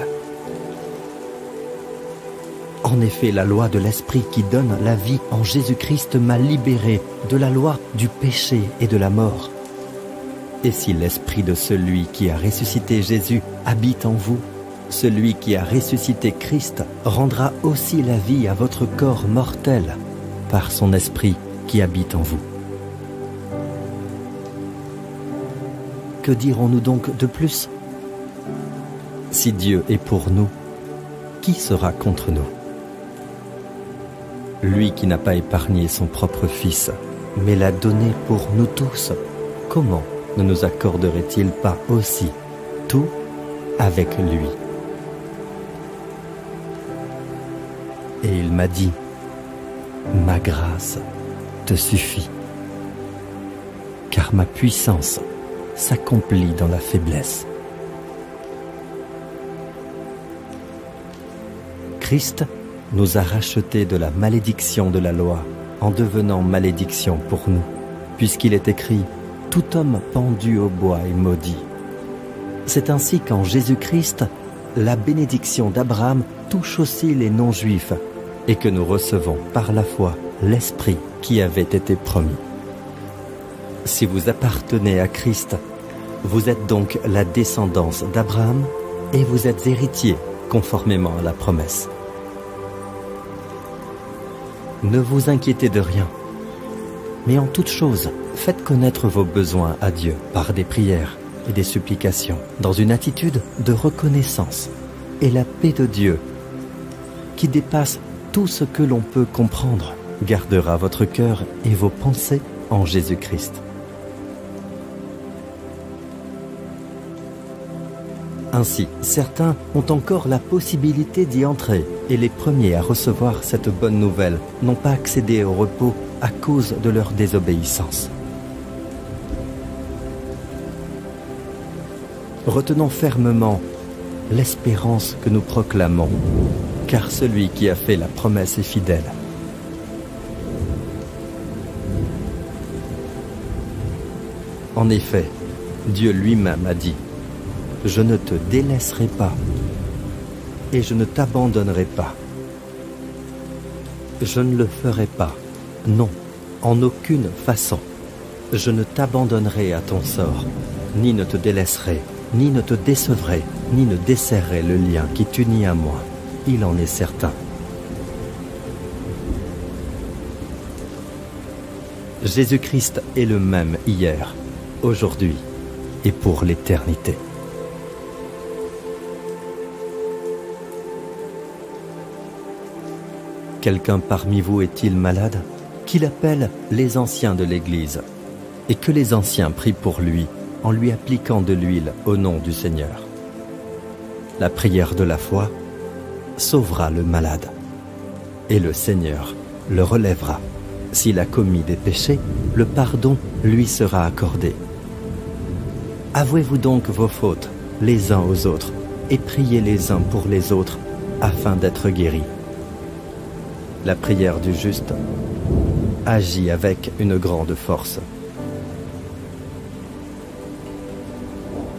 En effet, la loi de l'Esprit qui donne la vie en Jésus-Christ m'a libéré de la loi du péché et de la mort. Et si l'Esprit de celui qui a ressuscité Jésus habite en vous, celui qui a ressuscité Christ rendra aussi la vie à votre corps mortel par son Esprit qui habite en vous. Que dirons-nous donc de plus? Si Dieu est pour nous, qui sera contre nous? Lui qui n'a pas épargné son propre Fils, mais l'a donné pour nous tous, comment ne nous accorderait-il pas aussi tout avec lui? Et il m'a dit, ma grâce te suffit, car ma puissance s'accomplit dans la faiblesse. Christ nous a rachetés de la malédiction de la loi en devenant malédiction pour nous, puisqu'il est écrit « Tout homme pendu au bois est maudit ». C'est ainsi qu'en Jésus-Christ, la bénédiction d'Abraham touche aussi les non-juifs et que nous recevons par la foi l'Esprit qui avait été promis. Si vous appartenez à Christ, vous êtes donc la descendance d'Abraham et vous êtes héritier conformément à la promesse. Ne vous inquiétez de rien, mais en toute chose, faites connaître vos besoins à Dieu par des prières et des supplications, dans une attitude de reconnaissance. Et la paix de Dieu, qui dépasse tout ce que l'on peut comprendre, gardera votre cœur et vos pensées en Jésus-Christ. Ainsi, certains ont encore la possibilité d'y entrer, et les premiers à recevoir cette bonne nouvelle n'ont pas accédé au repos à cause de leur désobéissance. Retenons fermement l'espérance que nous proclamons, car celui qui a fait la promesse est fidèle. En effet, Dieu lui-même a dit « Je ne te délaisserai pas et je ne t'abandonnerai pas. Je ne le ferai pas, non, en aucune façon. Je ne t'abandonnerai à ton sort, ni ne te délaisserai, ni ne te décevrai, ni ne desserrerai le lien qui t'unit à moi. Il en est certain. » Jésus-Christ est le même hier, aujourd'hui et pour l'éternité. Quelqu'un parmi vous est-il malade? Qu'il appelle les anciens de l'Église, et que les anciens prient pour lui, en lui appliquant de l'huile au nom du Seigneur. La prière de la foi sauvera le malade, et le Seigneur le relèvera. S'il a commis des péchés, le pardon lui sera accordé. Avouez-vous donc vos fautes les uns aux autres, et priez les uns pour les autres, afin d'être guéris. La prière du juste agit avec une grande force.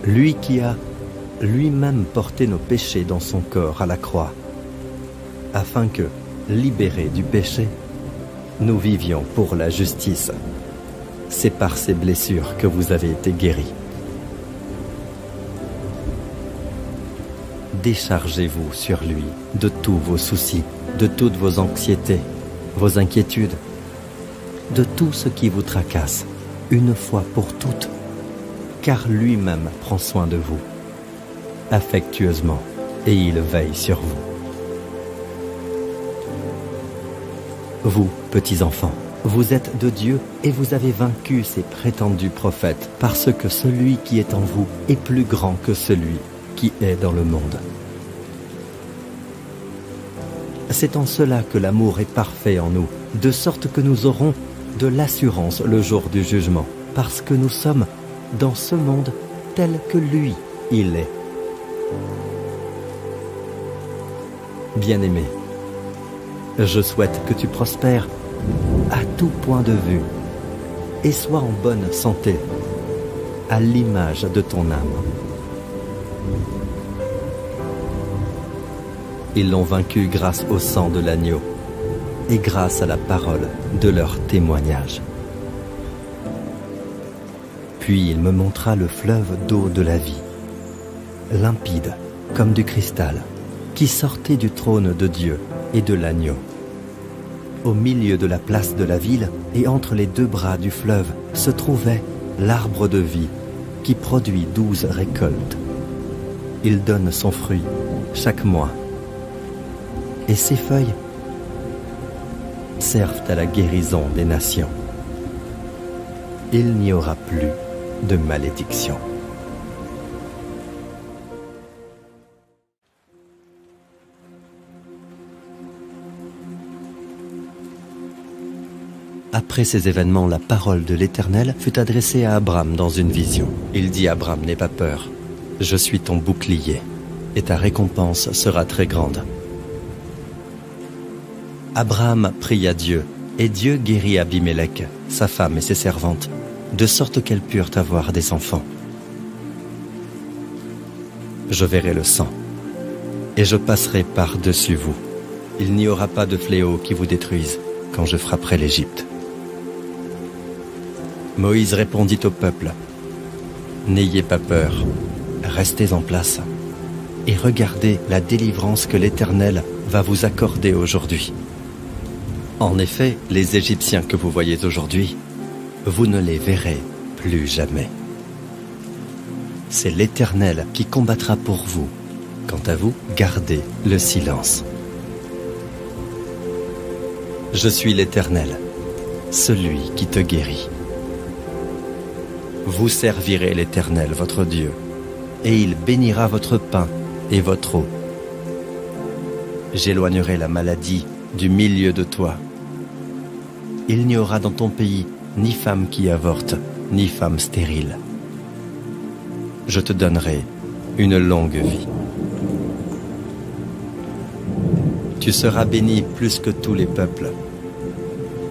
Lui qui a lui-même porté nos péchés dans son corps à la croix, afin que, libérés du péché, nous vivions pour la justice. C'est par ces blessures que vous avez été guéris. Déchargez-vous sur lui de tous vos soucis, de toutes vos anxiétés, vos inquiétudes, de tout ce qui vous tracasse, une fois pour toutes, car lui-même prend soin de vous, affectueusement, et il veille sur vous. Vous, petits enfants, vous êtes de Dieu et vous avez vaincu ces prétendus prophètes, parce que celui qui est en vous est plus grand que celui qui est dans le monde. C'est en cela que l'amour est parfait en nous, de sorte que nous aurons de l'assurance le jour du jugement, parce que nous sommes dans ce monde tel que lui, il est. Bien-aimé, je souhaite que tu prospères à tout point de vue et sois en bonne santé, à l'image de ton âme. Ils l'ont vaincu grâce au sang de l'agneau et grâce à la parole de leur témoignage. Puis il me montra le fleuve d'eau de la vie, limpide comme du cristal, qui sortait du trône de Dieu et de l'agneau. Au milieu de la place de la ville et entre les deux bras du fleuve se trouvait l'arbre de vie qui produit 12 récoltes. Il donne son fruit chaque mois et ses feuilles servent à la guérison des nations. Il n'y aura plus de malédiction. Après ces événements, la parole de l'Éternel fut adressée à Abraham dans une vision. Il dit à Abraham, n'aie pas peur, je suis ton bouclier, et ta récompense sera très grande. Abraham pria Dieu, et Dieu guérit Abimélec, sa femme et ses servantes, de sorte qu'elles purent avoir des enfants. Je verrai le sang, et je passerai par-dessus vous. Il n'y aura pas de fléau qui vous détruise quand je frapperai l'Égypte. Moïse répondit au peuple, « N'ayez pas peur, restez en place, et regardez la délivrance que l'Éternel va vous accorder aujourd'hui. En effet, les Égyptiens que vous voyez aujourd'hui, vous ne les verrez plus jamais. C'est l'Éternel qui combattra pour vous. Quant à vous, gardez le silence. Je suis l'Éternel, celui qui te guérit. Vous servirez l'Éternel, votre Dieu, et il bénira votre pain et votre eau. J'éloignerai la maladie du milieu de toi. Il n'y aura dans ton pays ni femme qui avorte, ni femme stérile. Je te donnerai une longue vie. Tu seras béni plus que tous les peuples.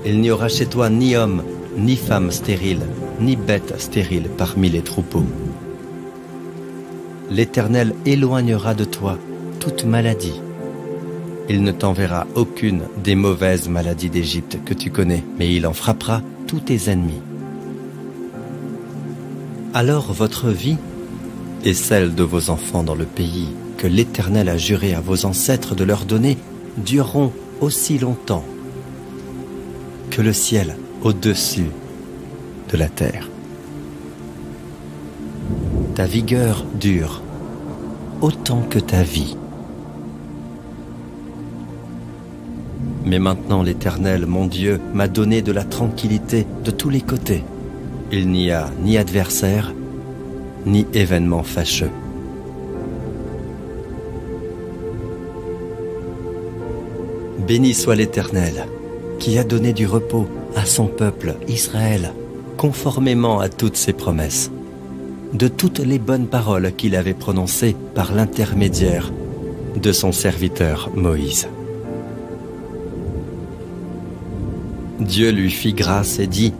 Il n'y aura chez toi ni homme, ni femme stérile, ni bête stérile parmi les troupeaux. L'Éternel éloignera de toi toute maladie. Il ne t'enverra aucune des mauvaises maladies d'Égypte que tu connais, mais il en frappera tous tes ennemis. Alors votre vie et celle de vos enfants dans le pays que l'Éternel a juré à vos ancêtres de leur donner dureront aussi longtemps que le ciel au-dessus de la terre. Ta vigueur dure autant que ta vie. Mais maintenant l'Éternel, mon Dieu, m'a donné de la tranquillité de tous les côtés. Il n'y a ni adversaire, ni événement fâcheux. Béni soit l'Éternel, qui a donné du repos à son peuple Israël, conformément à toutes ses promesses, de toutes les bonnes paroles qu'il avait prononcées par l'intermédiaire de son serviteur Moïse. Dieu lui fit grâce et dit: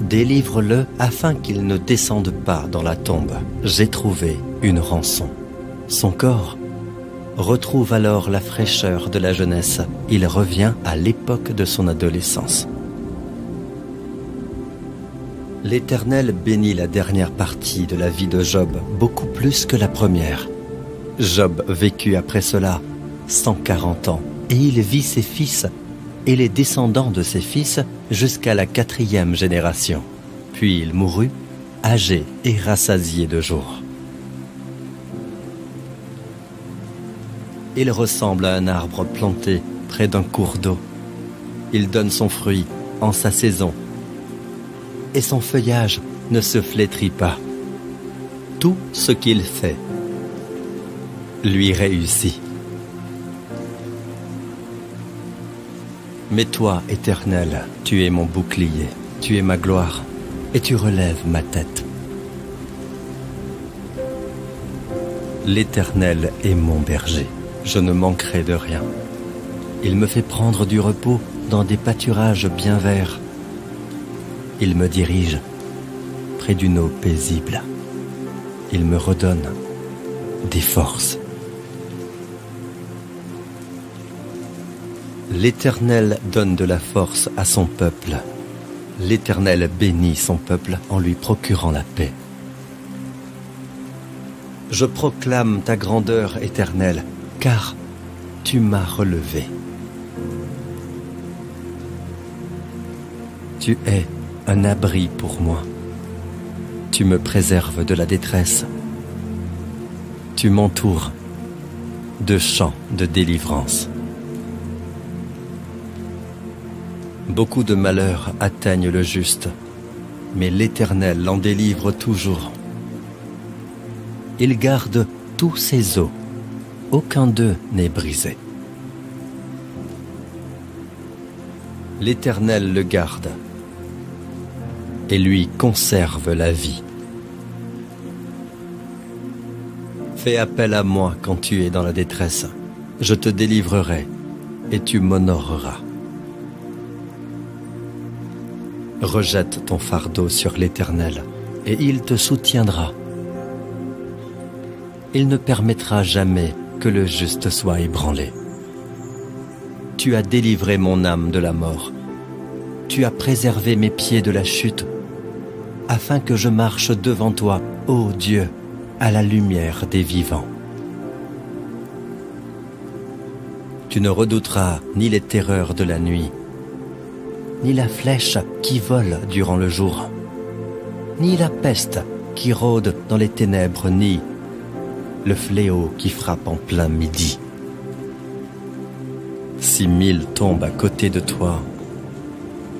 délivre-le afin qu'il ne descende pas dans la tombe. J'ai trouvé une rançon. Son corps retrouve alors la fraîcheur de la jeunesse. Il revient à l'époque de son adolescence. L'Éternel bénit la dernière partie de la vie de Job beaucoup plus que la première. Job vécut après cela 140 ans, et il vit ses fils et les descendants de ses fils jusqu'à la 4e génération. Puis il mourut, âgé et rassasié de jours. Il ressemble à un arbre planté près d'un cours d'eau. Il donne son fruit en sa saison, et son feuillage ne se flétrit pas. Tout ce qu'il fait lui réussit. Mais toi, Éternel, tu es mon bouclier, tu es ma gloire, et tu relèves ma tête. L'Éternel est mon berger, je ne manquerai de rien. Il me fait prendre du repos dans des pâturages bien verts. Il me dirige près d'une eau paisible. Il me redonne des forces. L'Éternel donne de la force à son peuple. L'Éternel bénit son peuple en lui procurant la paix. Je proclame ta grandeur, Éternel, car tu m'as relevé. Tu es un abri pour moi. Tu me préserves de la détresse. Tu m'entoures de chants de délivrance. Beaucoup de malheurs atteignent le juste, mais l'Éternel l'en délivre toujours. Il garde tous ses os, aucun d'eux n'est brisé. L'Éternel le garde et lui conserve la vie. Fais appel à moi quand tu es dans la détresse. Je te délivrerai et tu m'honoreras. Rejette ton fardeau sur l'Éternel, et il te soutiendra. Il ne permettra jamais que le juste soit ébranlé. Tu as délivré mon âme de la mort. Tu as préservé mes pieds de la chute, afin que je marche devant toi, ô Dieu, à la lumière des vivants. Tu ne redouteras ni les terreurs de la nuit, ni la flèche qui vole durant le jour, ni la peste qui rôde dans les ténèbres, ni le fléau qui frappe en plein midi. 6 000 tombent à côté de toi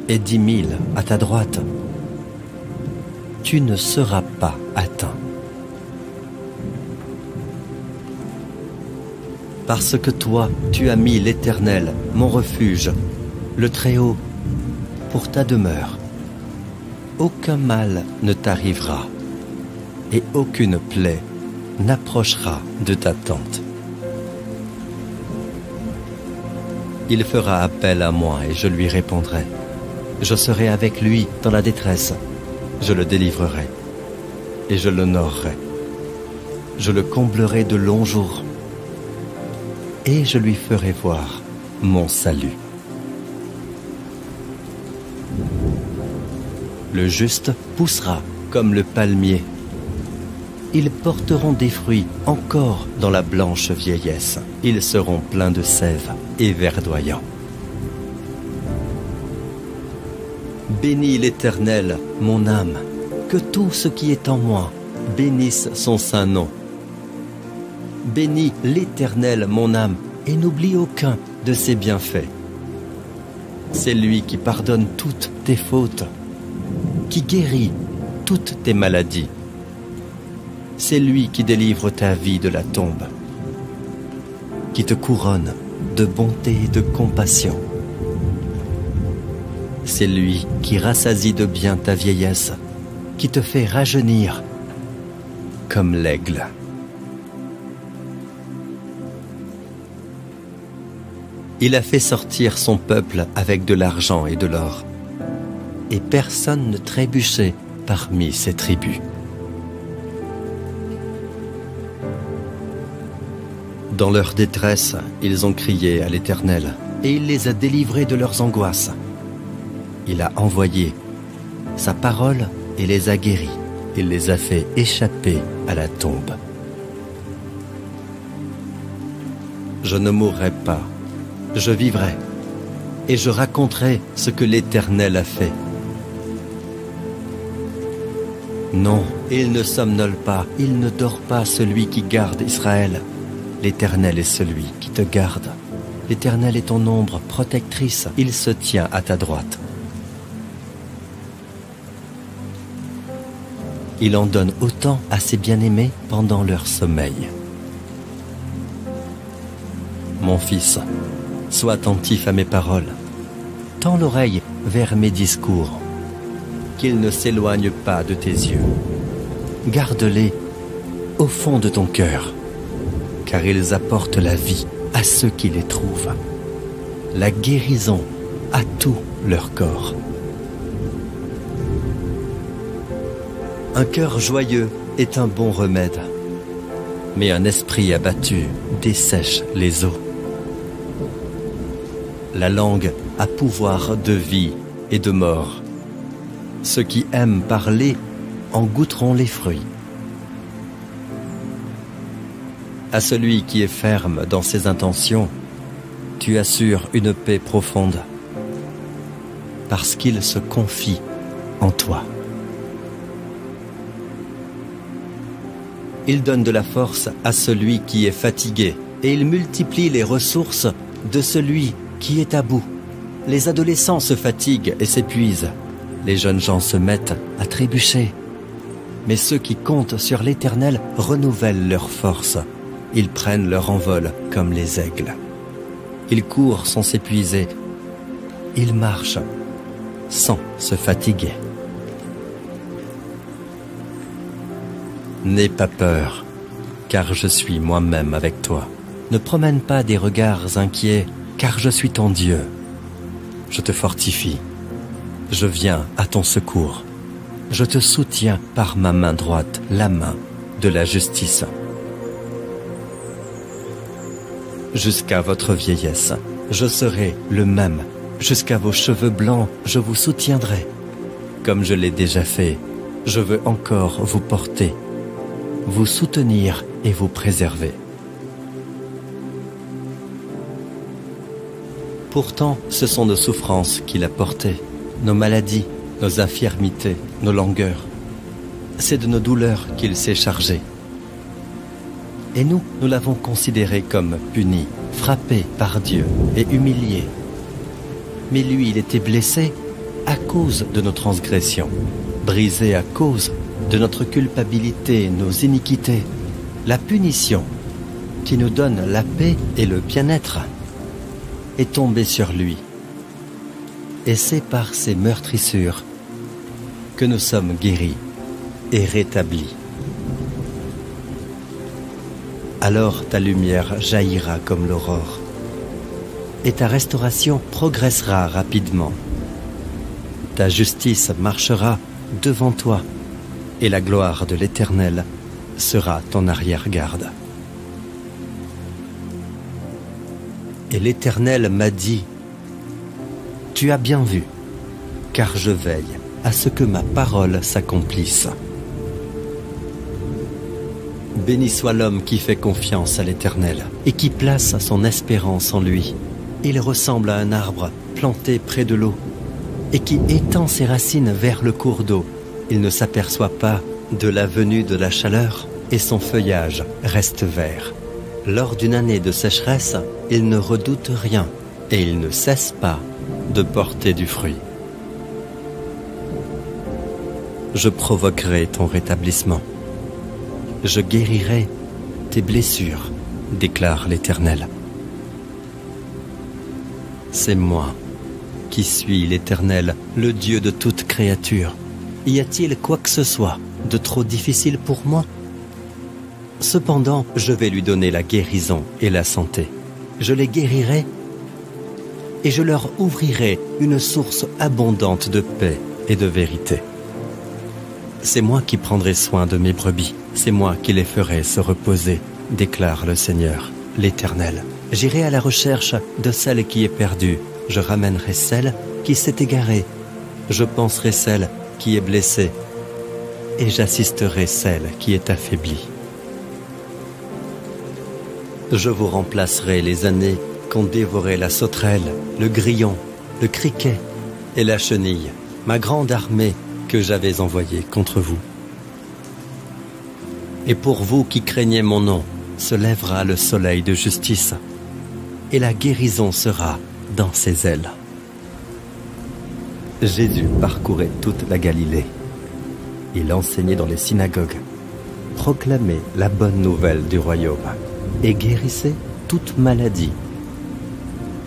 et 10 000 à ta droite. Tu ne seras pas atteint. Parce que toi, tu as mis l'Éternel, mon refuge, le Très-Haut, pour ta demeure. Aucun mal ne t'arrivera et aucune plaie n'approchera de ta tente. Il fera appel à moi et je lui répondrai. Je serai avec lui dans la détresse. Je le délivrerai et je l'honorerai. Je le comblerai de longs jours et je lui ferai voir mon salut. Le juste poussera comme le palmier. Ils porteront des fruits encore dans la blanche vieillesse. Ils seront pleins de sève et verdoyants. Bénis l'Éternel, mon âme, que tout ce qui est en moi bénisse son saint nom. Bénis l'Éternel, mon âme, et n'oublie aucun de ses bienfaits. C'est lui qui pardonne toutes tes fautes, qui guérit toutes tes maladies. C'est lui qui délivre ta vie de la tombe, qui te couronne de bonté et de compassion. C'est lui qui rassasie de bien ta vieillesse, qui te fait rajeunir comme l'aigle. Il a fait sortir son peuple avec de l'argent et de l'or. Et personne ne trébuchait parmi ses tribus. Dans leur détresse, ils ont crié à l'Éternel, et il les a délivrés de leurs angoisses. Il a envoyé sa parole et les a guéris. Il les a fait échapper à la tombe. Je ne mourrai pas, je vivrai, et je raconterai ce que l'Éternel a fait. Non, il ne somnole pas, il ne dort pas celui qui garde Israël. L'Éternel est celui qui te garde. L'Éternel est ton ombre protectrice, il se tient à ta droite. Il en donne autant à ses bien-aimés pendant leur sommeil. Mon fils, sois attentif à mes paroles. Tends l'oreille vers mes discours, qu'ils ne s'éloignent pas de tes yeux. Garde-les au fond de ton cœur, car ils apportent la vie à ceux qui les trouvent, la guérison à tout leur corps. Un cœur joyeux est un bon remède, mais un esprit abattu dessèche les os. La langue a pouvoir de vie et de mort. Ceux qui aiment parler en goûteront les fruits. À celui qui est ferme dans ses intentions, tu assures une paix profonde, parce qu'il se confie en toi. Il donne de la force à celui qui est fatigué, et il multiplie les ressources de celui qui est à bout. Les adolescents se fatiguent et s'épuisent. Les jeunes gens se mettent à trébucher. Mais ceux qui comptent sur l'Éternel renouvellent leurs forces. Ils prennent leur envol comme les aigles. Ils courent sans s'épuiser. Ils marchent sans se fatiguer. N'aie pas peur, car je suis moi-même avec toi. Ne promène pas des regards inquiets, car je suis ton Dieu. Je te fortifie. Je viens à ton secours. Je te soutiens par ma main droite, la main de la justice. Jusqu'à votre vieillesse, je serai le même. Jusqu'à vos cheveux blancs, je vous soutiendrai. Comme je l'ai déjà fait, je veux encore vous porter, vous soutenir et vous préserver. Pourtant, ce sont nos souffrances qu'il a portées, nos maladies, nos infirmités, nos langueurs. C'est de nos douleurs qu'il s'est chargé. Et nous l'avons considéré comme puni, frappé par Dieu et humilié. Mais lui, il était blessé à cause de nos transgressions, brisé à cause de notre culpabilité, nos iniquités. La punition qui nous donne la paix et le bien-être est tombée sur lui. Et c'est par ses meurtrissures que nous sommes guéris et rétablis. Alors ta lumière jaillira comme l'aurore, et ta restauration progressera rapidement. Ta justice marchera devant toi, et la gloire de l'Éternel sera ton arrière-garde. Et l'Éternel m'a dit, « Tu as bien vu, car je veille à ce que ma parole s'accomplisse. » Béni soit l'homme qui fait confiance à l'Éternel et qui place son espérance en lui. Il ressemble à un arbre planté près de l'eau et qui étend ses racines vers le cours d'eau. Il ne s'aperçoit pas de la venue de la chaleur et son feuillage reste vert. Lors d'une année de sécheresse, il ne redoute rien et il ne cesse pas de porter du fruit. Je provoquerai ton rétablissement. Je guérirai tes blessures, déclare l'Éternel. C'est moi qui suis l'Éternel, le Dieu de toute créature. Y a-t-il quoi que ce soit de trop difficile pour moi? Cependant, je vais lui donner la guérison et la santé. Je les guérirai et je leur ouvrirai une source abondante de paix et de vérité. C'est moi qui prendrai soin de mes brebis, c'est moi qui les ferai se reposer, déclare le Seigneur, l'Éternel. J'irai à la recherche de celle qui est perdue, je ramènerai celle qui s'est égarée, je panserai celle qui est blessée, et j'assisterai celle qui est affaiblie. Je vous remplacerai les années qu'ont dévoré la sauterelle, le grillon, le criquet et la chenille, ma grande armée que j'avais envoyée contre vous. Et pour vous qui craignez mon nom, se lèvera le soleil de justice, et la guérison sera dans ses ailes. Jésus parcourait toute la Galilée. Il enseignait dans les synagogues, proclamait la bonne nouvelle du royaume et guérissait toute maladie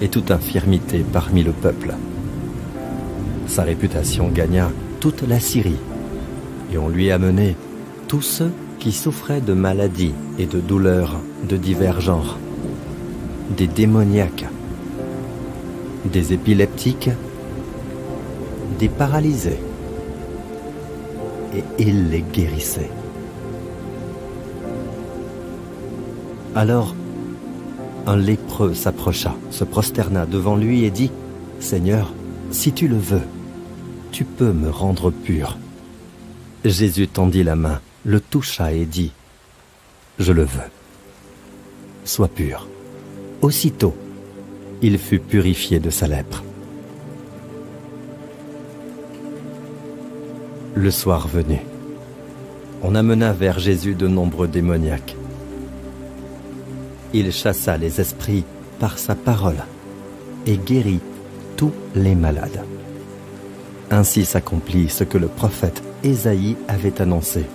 et toute infirmité parmi le peuple. Sa réputation gagna toute la Syrie et on lui amenait tous ceux qui souffraient de maladies et de douleurs de divers genres, des démoniaques, des épileptiques, des paralysés, et il les guérissait. Alors, un lépreux s'approcha, se prosterna devant lui et dit, « Seigneur, si tu le veux, tu peux me rendre pur. » Jésus tendit la main, le toucha et dit, « Je le veux. Sois pur. » Aussitôt, il fut purifié de sa lèpre. Le soir venu, on amena vers Jésus de nombreux démoniaques. Il chassa les esprits par sa parole et guérit tous les malades. Ainsi s'accomplit ce que le prophète Ésaïe avait annoncé.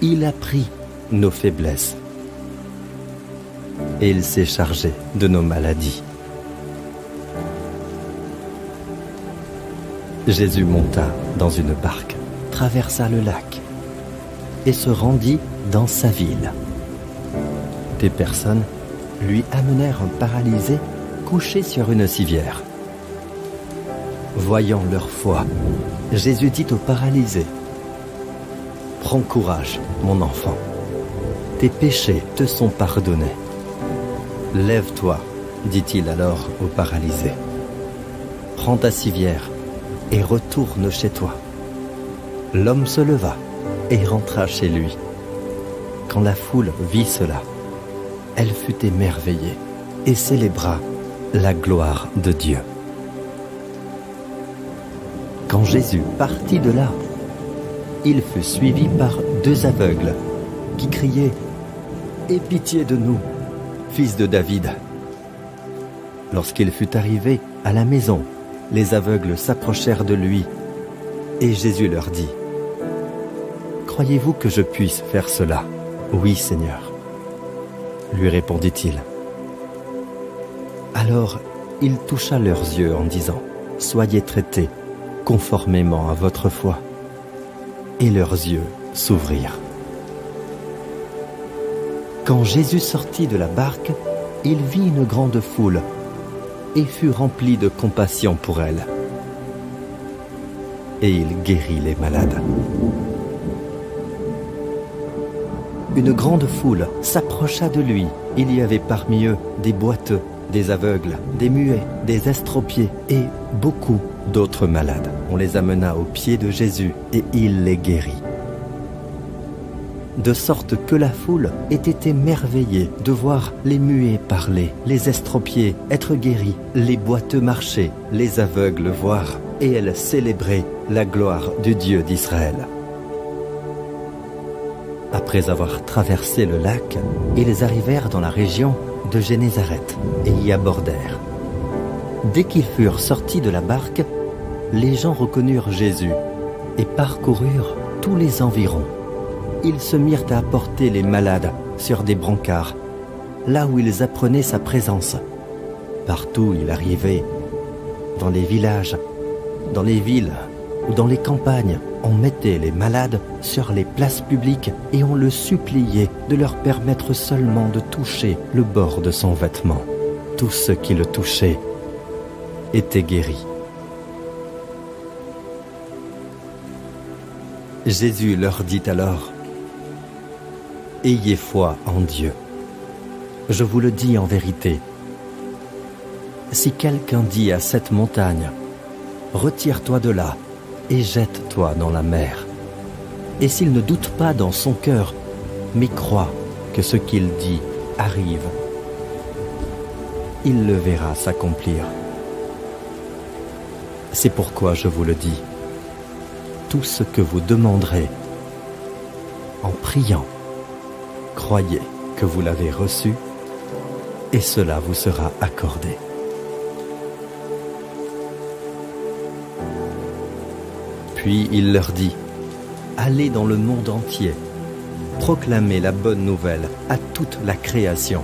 Il a pris nos faiblesses et il s'est chargé de nos maladies. Jésus monta dans une barque, traversa le lac et se rendit dans sa ville. Des personnes lui amenèrent un paralysé couché sur une civière. Voyant leur foi, Jésus dit au paralysé, « Prends courage, mon enfant, tes péchés te sont pardonnés. » « Lève-toi, dit-il alors au paralysé. Prends ta civière et retourne chez toi. L'homme se leva et rentra chez lui. Quand la foule vit cela, elle fut émerveillée et célébra la gloire de Dieu. Quand Jésus partit de là, il fut suivi par 2 aveugles qui criaient « Aie pitié de nous, fils de David !» Lorsqu'il fut arrivé à la maison, les aveugles s'approchèrent de lui et Jésus leur dit, « Croyez-vous que je puisse faire cela ? » « Oui, Seigneur, » lui répondit-il. Alors il toucha leurs yeux en disant, « Soyez traités conformément à votre foi. » Et leurs yeux s'ouvrirent. Quand Jésus sortit de la barque, il vit une grande foule et fut rempli de compassion pour elle. Et il guérit les malades. Une grande foule s'approcha de lui. Il y avait parmi eux des boiteux, des aveugles, des muets, des estropiés et beaucoup d'autres malades. On les amena aux pieds de Jésus et il les guérit. De sorte que la foule était émerveillée de voir les muets parler, les estropiés être guéris, les boiteux marcher, les aveugles voir, et elle célébrait la gloire du Dieu d'Israël. Après avoir traversé le lac, ils arrivèrent dans la région de Génézareth et y abordèrent. Dès qu'ils furent sortis de la barque, les gens reconnurent Jésus et parcoururent tous les environs. Ils se mirent à apporter les malades sur des brancards, là où ils apprenaient sa présence. Partout il arrivait, dans les villages, dans les villes ou dans les campagnes, on mettait les malades sur les places publiques et on le suppliait de leur permettre seulement de toucher le bord de son vêtement. Tous ceux qui le touchaient était guérie. Jésus leur dit alors: Ayez foi en Dieu. Je vous le dis en vérité. Si quelqu'un dit à cette montagne: Retire-toi de là et jette-toi dans la mer, et s'il ne doute pas dans son cœur, mais croit que ce qu'il dit arrive, il le verra s'accomplir. C'est pourquoi je vous le dis. Tout ce que vous demanderez en priant, croyez que vous l'avez reçu et cela vous sera accordé. Puis il leur dit: Allez dans le monde entier, proclamez la bonne nouvelle à toute la création.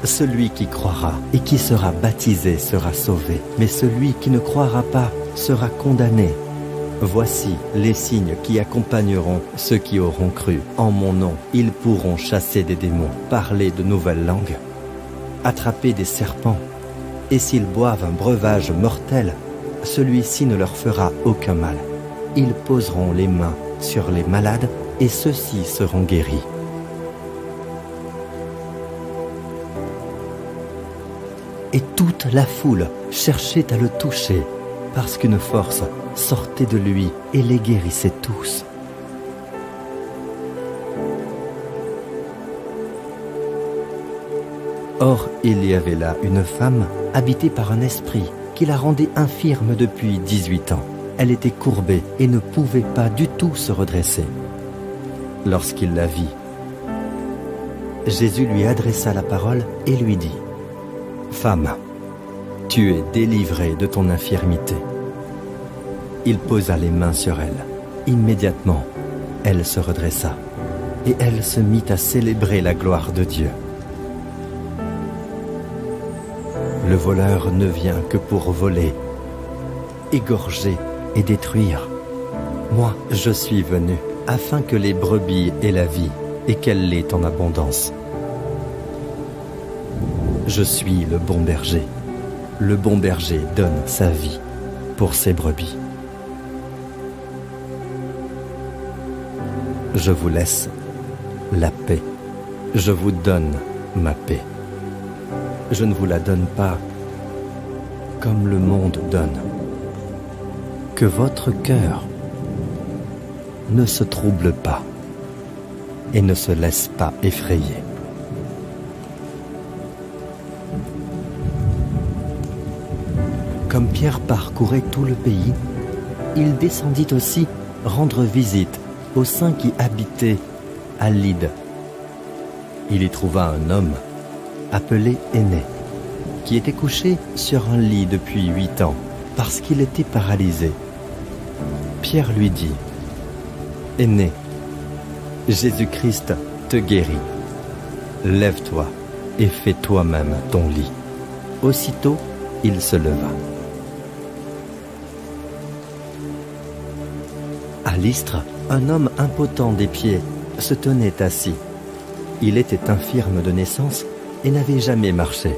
Celui qui croira et qui sera baptisé sera sauvé, mais celui qui ne croira pas sera condamné. Voici les signes qui accompagneront ceux qui auront cru. En mon nom, ils pourront chasser des démons, parler de nouvelles langues, attraper des serpents, et s'ils boivent un breuvage mortel, celui-ci ne leur fera aucun mal. Ils poseront les mains sur les malades, et ceux-ci seront guéris. Et toute la foule cherchait à le toucher, parce qu'une force sortait de lui et les guérissait tous. Or, il y avait là une femme habitée par un esprit qui la rendait infirme depuis 18 ans. Elle était courbée et ne pouvait pas du tout se redresser. Lorsqu'il la vit, Jésus lui adressa la parole et lui dit: Femme, tu es délivrée de ton infirmité. Il posa les mains sur elle. Immédiatement, elle se redressa et elle se mit à célébrer la gloire de Dieu. Le voleur ne vient que pour voler, égorger et détruire. Moi, je suis venu afin que les brebis aient la vie et qu'elle l'ait en abondance. Je suis le bon berger. Le bon berger donne sa vie pour ses brebis. Je vous laisse la paix. Je vous donne ma paix. Je ne vous la donne pas comme le monde donne. Que votre cœur ne se trouble pas et ne se laisse pas effrayer. Comme Pierre parcourait tout le pays, il descendit aussi rendre visite aux saints qui habitaient à Lyde. Il y trouva un homme appelé Énée, qui était couché sur un lit depuis 8 ans, parce qu'il était paralysé. Pierre lui dit: Énée, Jésus-Christ te guérit. Lève-toi et fais toi-même ton lit. Aussitôt, il se leva. À Lystre, un homme impotent des pieds se tenait assis. Il était infirme de naissance et n'avait jamais marché.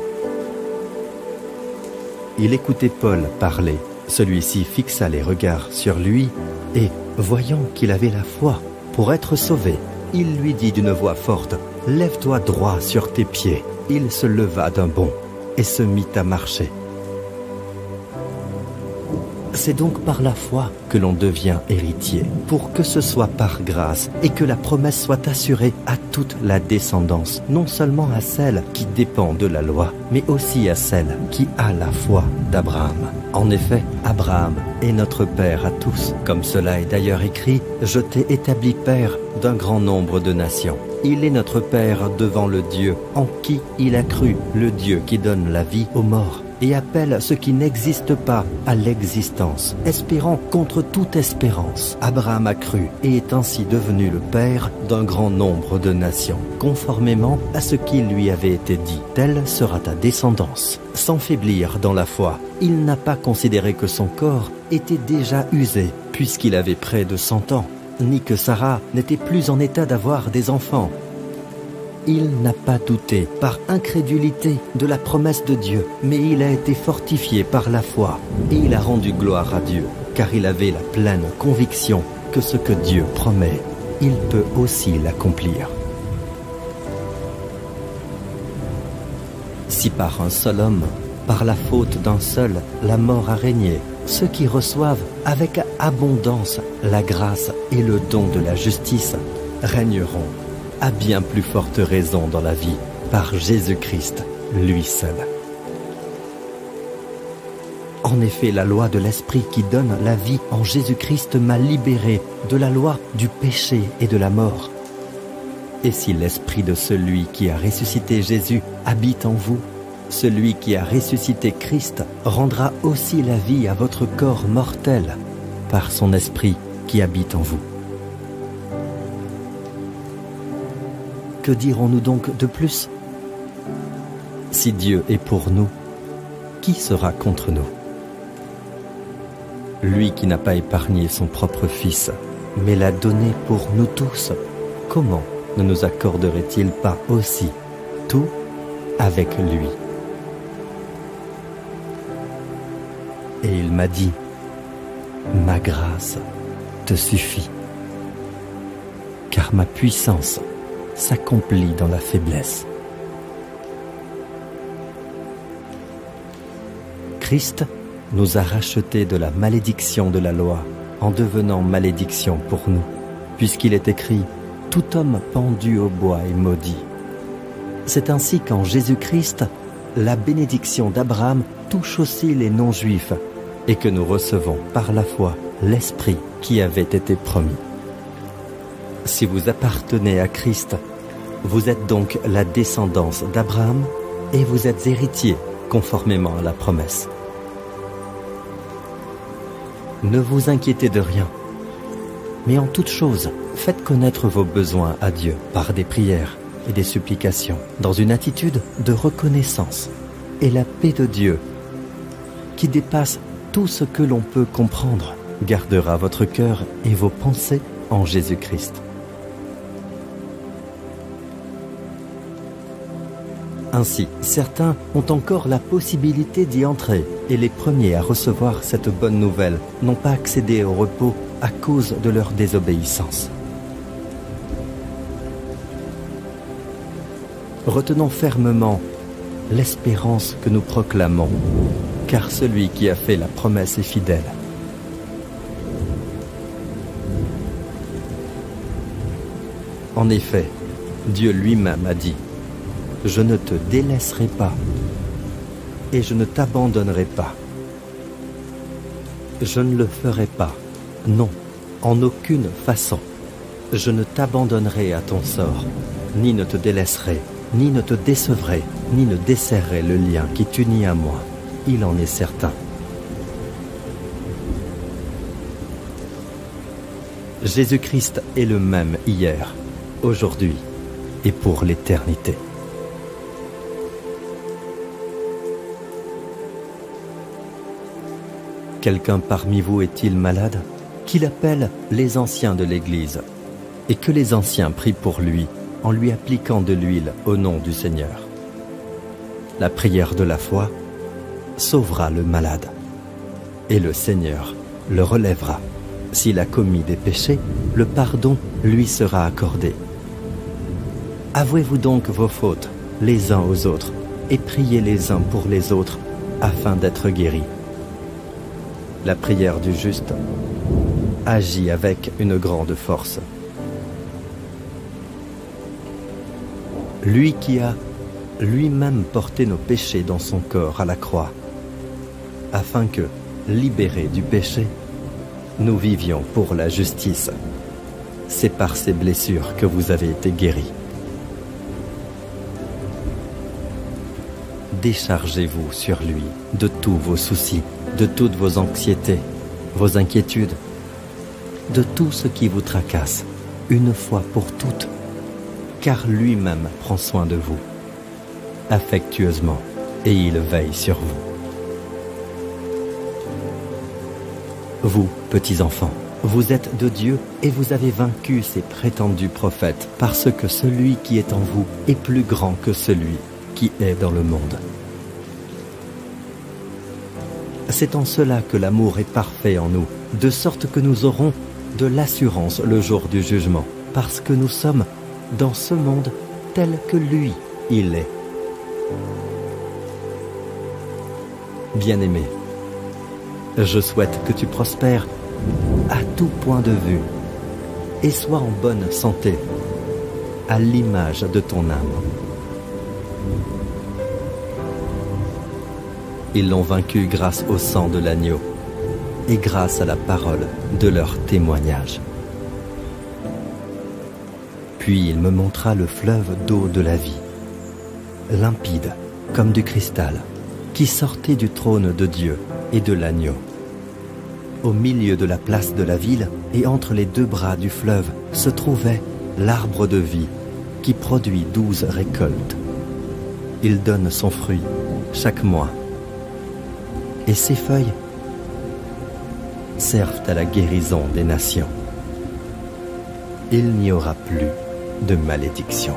Il écoutait Paul parler. Celui-ci fixa les regards sur lui et, voyant qu'il avait la foi pour être sauvé, il lui dit d'une voix forte: Lève-toi droit sur tes pieds. Il se leva d'un bond et se mit à marcher. C'est donc par la foi que l'on devient héritier, pour que ce soit par grâce et que la promesse soit assurée à toute la descendance, non seulement à celle qui dépend de la loi, mais aussi à celle qui a la foi d'Abraham. En effet, Abraham est notre père à tous. Comme cela est d'ailleurs écrit: Je t'ai établi père d'un grand nombre de nations. Il est notre père devant le Dieu en qui il a cru, le Dieu qui donne la vie aux morts et appelle ce qui n'existe pas à l'existence, espérant contre toute espérance. Abraham a cru et est ainsi devenu le père d'un grand nombre de nations, conformément à ce qui lui avait été dit. Telle sera ta descendance. Sans faiblir dans la foi, il n'a pas considéré que son corps était déjà usé, puisqu'il avait près de 100 ans, ni que Sarah n'était plus en état d'avoir des enfants. Il n'a pas douté par incrédulité de la promesse de Dieu, mais il a été fortifié par la foi et il a rendu gloire à Dieu, car il avait la pleine conviction que ce que Dieu promet, il peut aussi l'accomplir. Si par un seul homme, par la faute d'un seul, la mort a régné, ceux qui reçoivent avec abondance la grâce et le don de la justice régneront à bien plus forte raison dans la vie par Jésus-Christ, lui seul. En effet, la loi de l'Esprit qui donne la vie en Jésus-Christ m'a libéré de la loi du péché et de la mort. Et si l'Esprit de celui qui a ressuscité Jésus habite en vous, celui qui a ressuscité Christ rendra aussi la vie à votre corps mortel par son Esprit qui habite en vous. Que dirons-nous donc de plus? Si Dieu est pour nous, qui sera contre nous? Lui qui n'a pas épargné son propre Fils, mais l'a donné pour nous tous, comment ne nous accorderait-il pas aussi tout avec lui? Et il m'a dit, ma grâce te suffit, car ma puissance s'accomplit dans la faiblesse. Christ nous a rachetés de la malédiction de la loi en devenant malédiction pour nous, puisqu'il est écrit « Tout homme pendu au bois est maudit ». C'est ainsi qu'en Jésus-Christ, la bénédiction d'Abraham touche aussi les non-juifs et que nous recevons par la foi l'Esprit qui avait été promis. Si vous appartenez à Christ, vous êtes donc la descendance d'Abraham et vous êtes héritiers conformément à la promesse. Ne vous inquiétez de rien, mais en toute chose, faites connaître vos besoins à Dieu par des prières et des supplications, dans une attitude de reconnaissance. Et la paix de Dieu, qui dépasse tout ce que l'on peut comprendre, gardera votre cœur et vos pensées en Jésus-Christ. Ainsi, certains ont encore la possibilité d'y entrer, et les premiers à recevoir cette bonne nouvelle n'ont pas accédé au repos à cause de leur désobéissance. Retenons fermement l'espérance que nous proclamons, car celui qui a fait la promesse est fidèle. En effet, Dieu lui-même a dit « Je ne te délaisserai pas et je ne t'abandonnerai pas. Je ne le ferai pas, non, en aucune façon. Je ne t'abandonnerai à ton sort, ni ne te délaisserai, ni ne te décevrai, ni ne desserrerai le lien qui t'unit à moi. Il en est certain. » Jésus-Christ est le même hier, aujourd'hui et pour l'éternité. Quelqu'un parmi vous est-il malade? Qu'il appelle les anciens de l'Église, et que les anciens prient pour lui, en lui appliquant de l'huile au nom du Seigneur. La prière de la foi sauvera le malade, et le Seigneur le relèvera. S'il a commis des péchés, le pardon lui sera accordé. Avouez-vous donc vos fautes les uns aux autres, et priez les uns pour les autres, afin d'être guéris. La prière du juste agit avec une grande force. Lui qui a lui-même porté nos péchés dans son corps à la croix, afin que, libérés du péché, nous vivions pour la justice. C'est par ces blessures que vous avez été guéris. Déchargez-vous sur lui de tous vos soucis, de toutes vos anxiétés, vos inquiétudes, de tout ce qui vous tracasse, une fois pour toutes, car lui-même prend soin de vous, affectueusement, et il veille sur vous. Vous, petits enfants, Vous êtes de Dieu et vous avez vaincu ces prétendus prophètes, parce que celui qui est en vous est plus grand que celui qui est dans le monde. C'est en cela que l'amour est parfait en nous, de sorte que nous aurons de l'assurance le jour du jugement, parce que nous sommes dans ce monde tel que lui, il est. Bien-aimé, je souhaite que tu prospères à tout point de vue et sois en bonne santé, à l'image de ton âme. Ils l'ont vaincu grâce au sang de l'agneau et grâce à la parole de leur témoignage. Puis il me montra le fleuve d'eau de la vie, limpide comme du cristal, qui sortait du trône de Dieu et de l'agneau. Au milieu de la place de la ville et entre les deux bras du fleuve se trouvait l'arbre de vie qui produit 12 récoltes. Il donne son fruit chaque mois et ses feuilles servent à la guérison des nations. Il n'y aura plus de malédiction.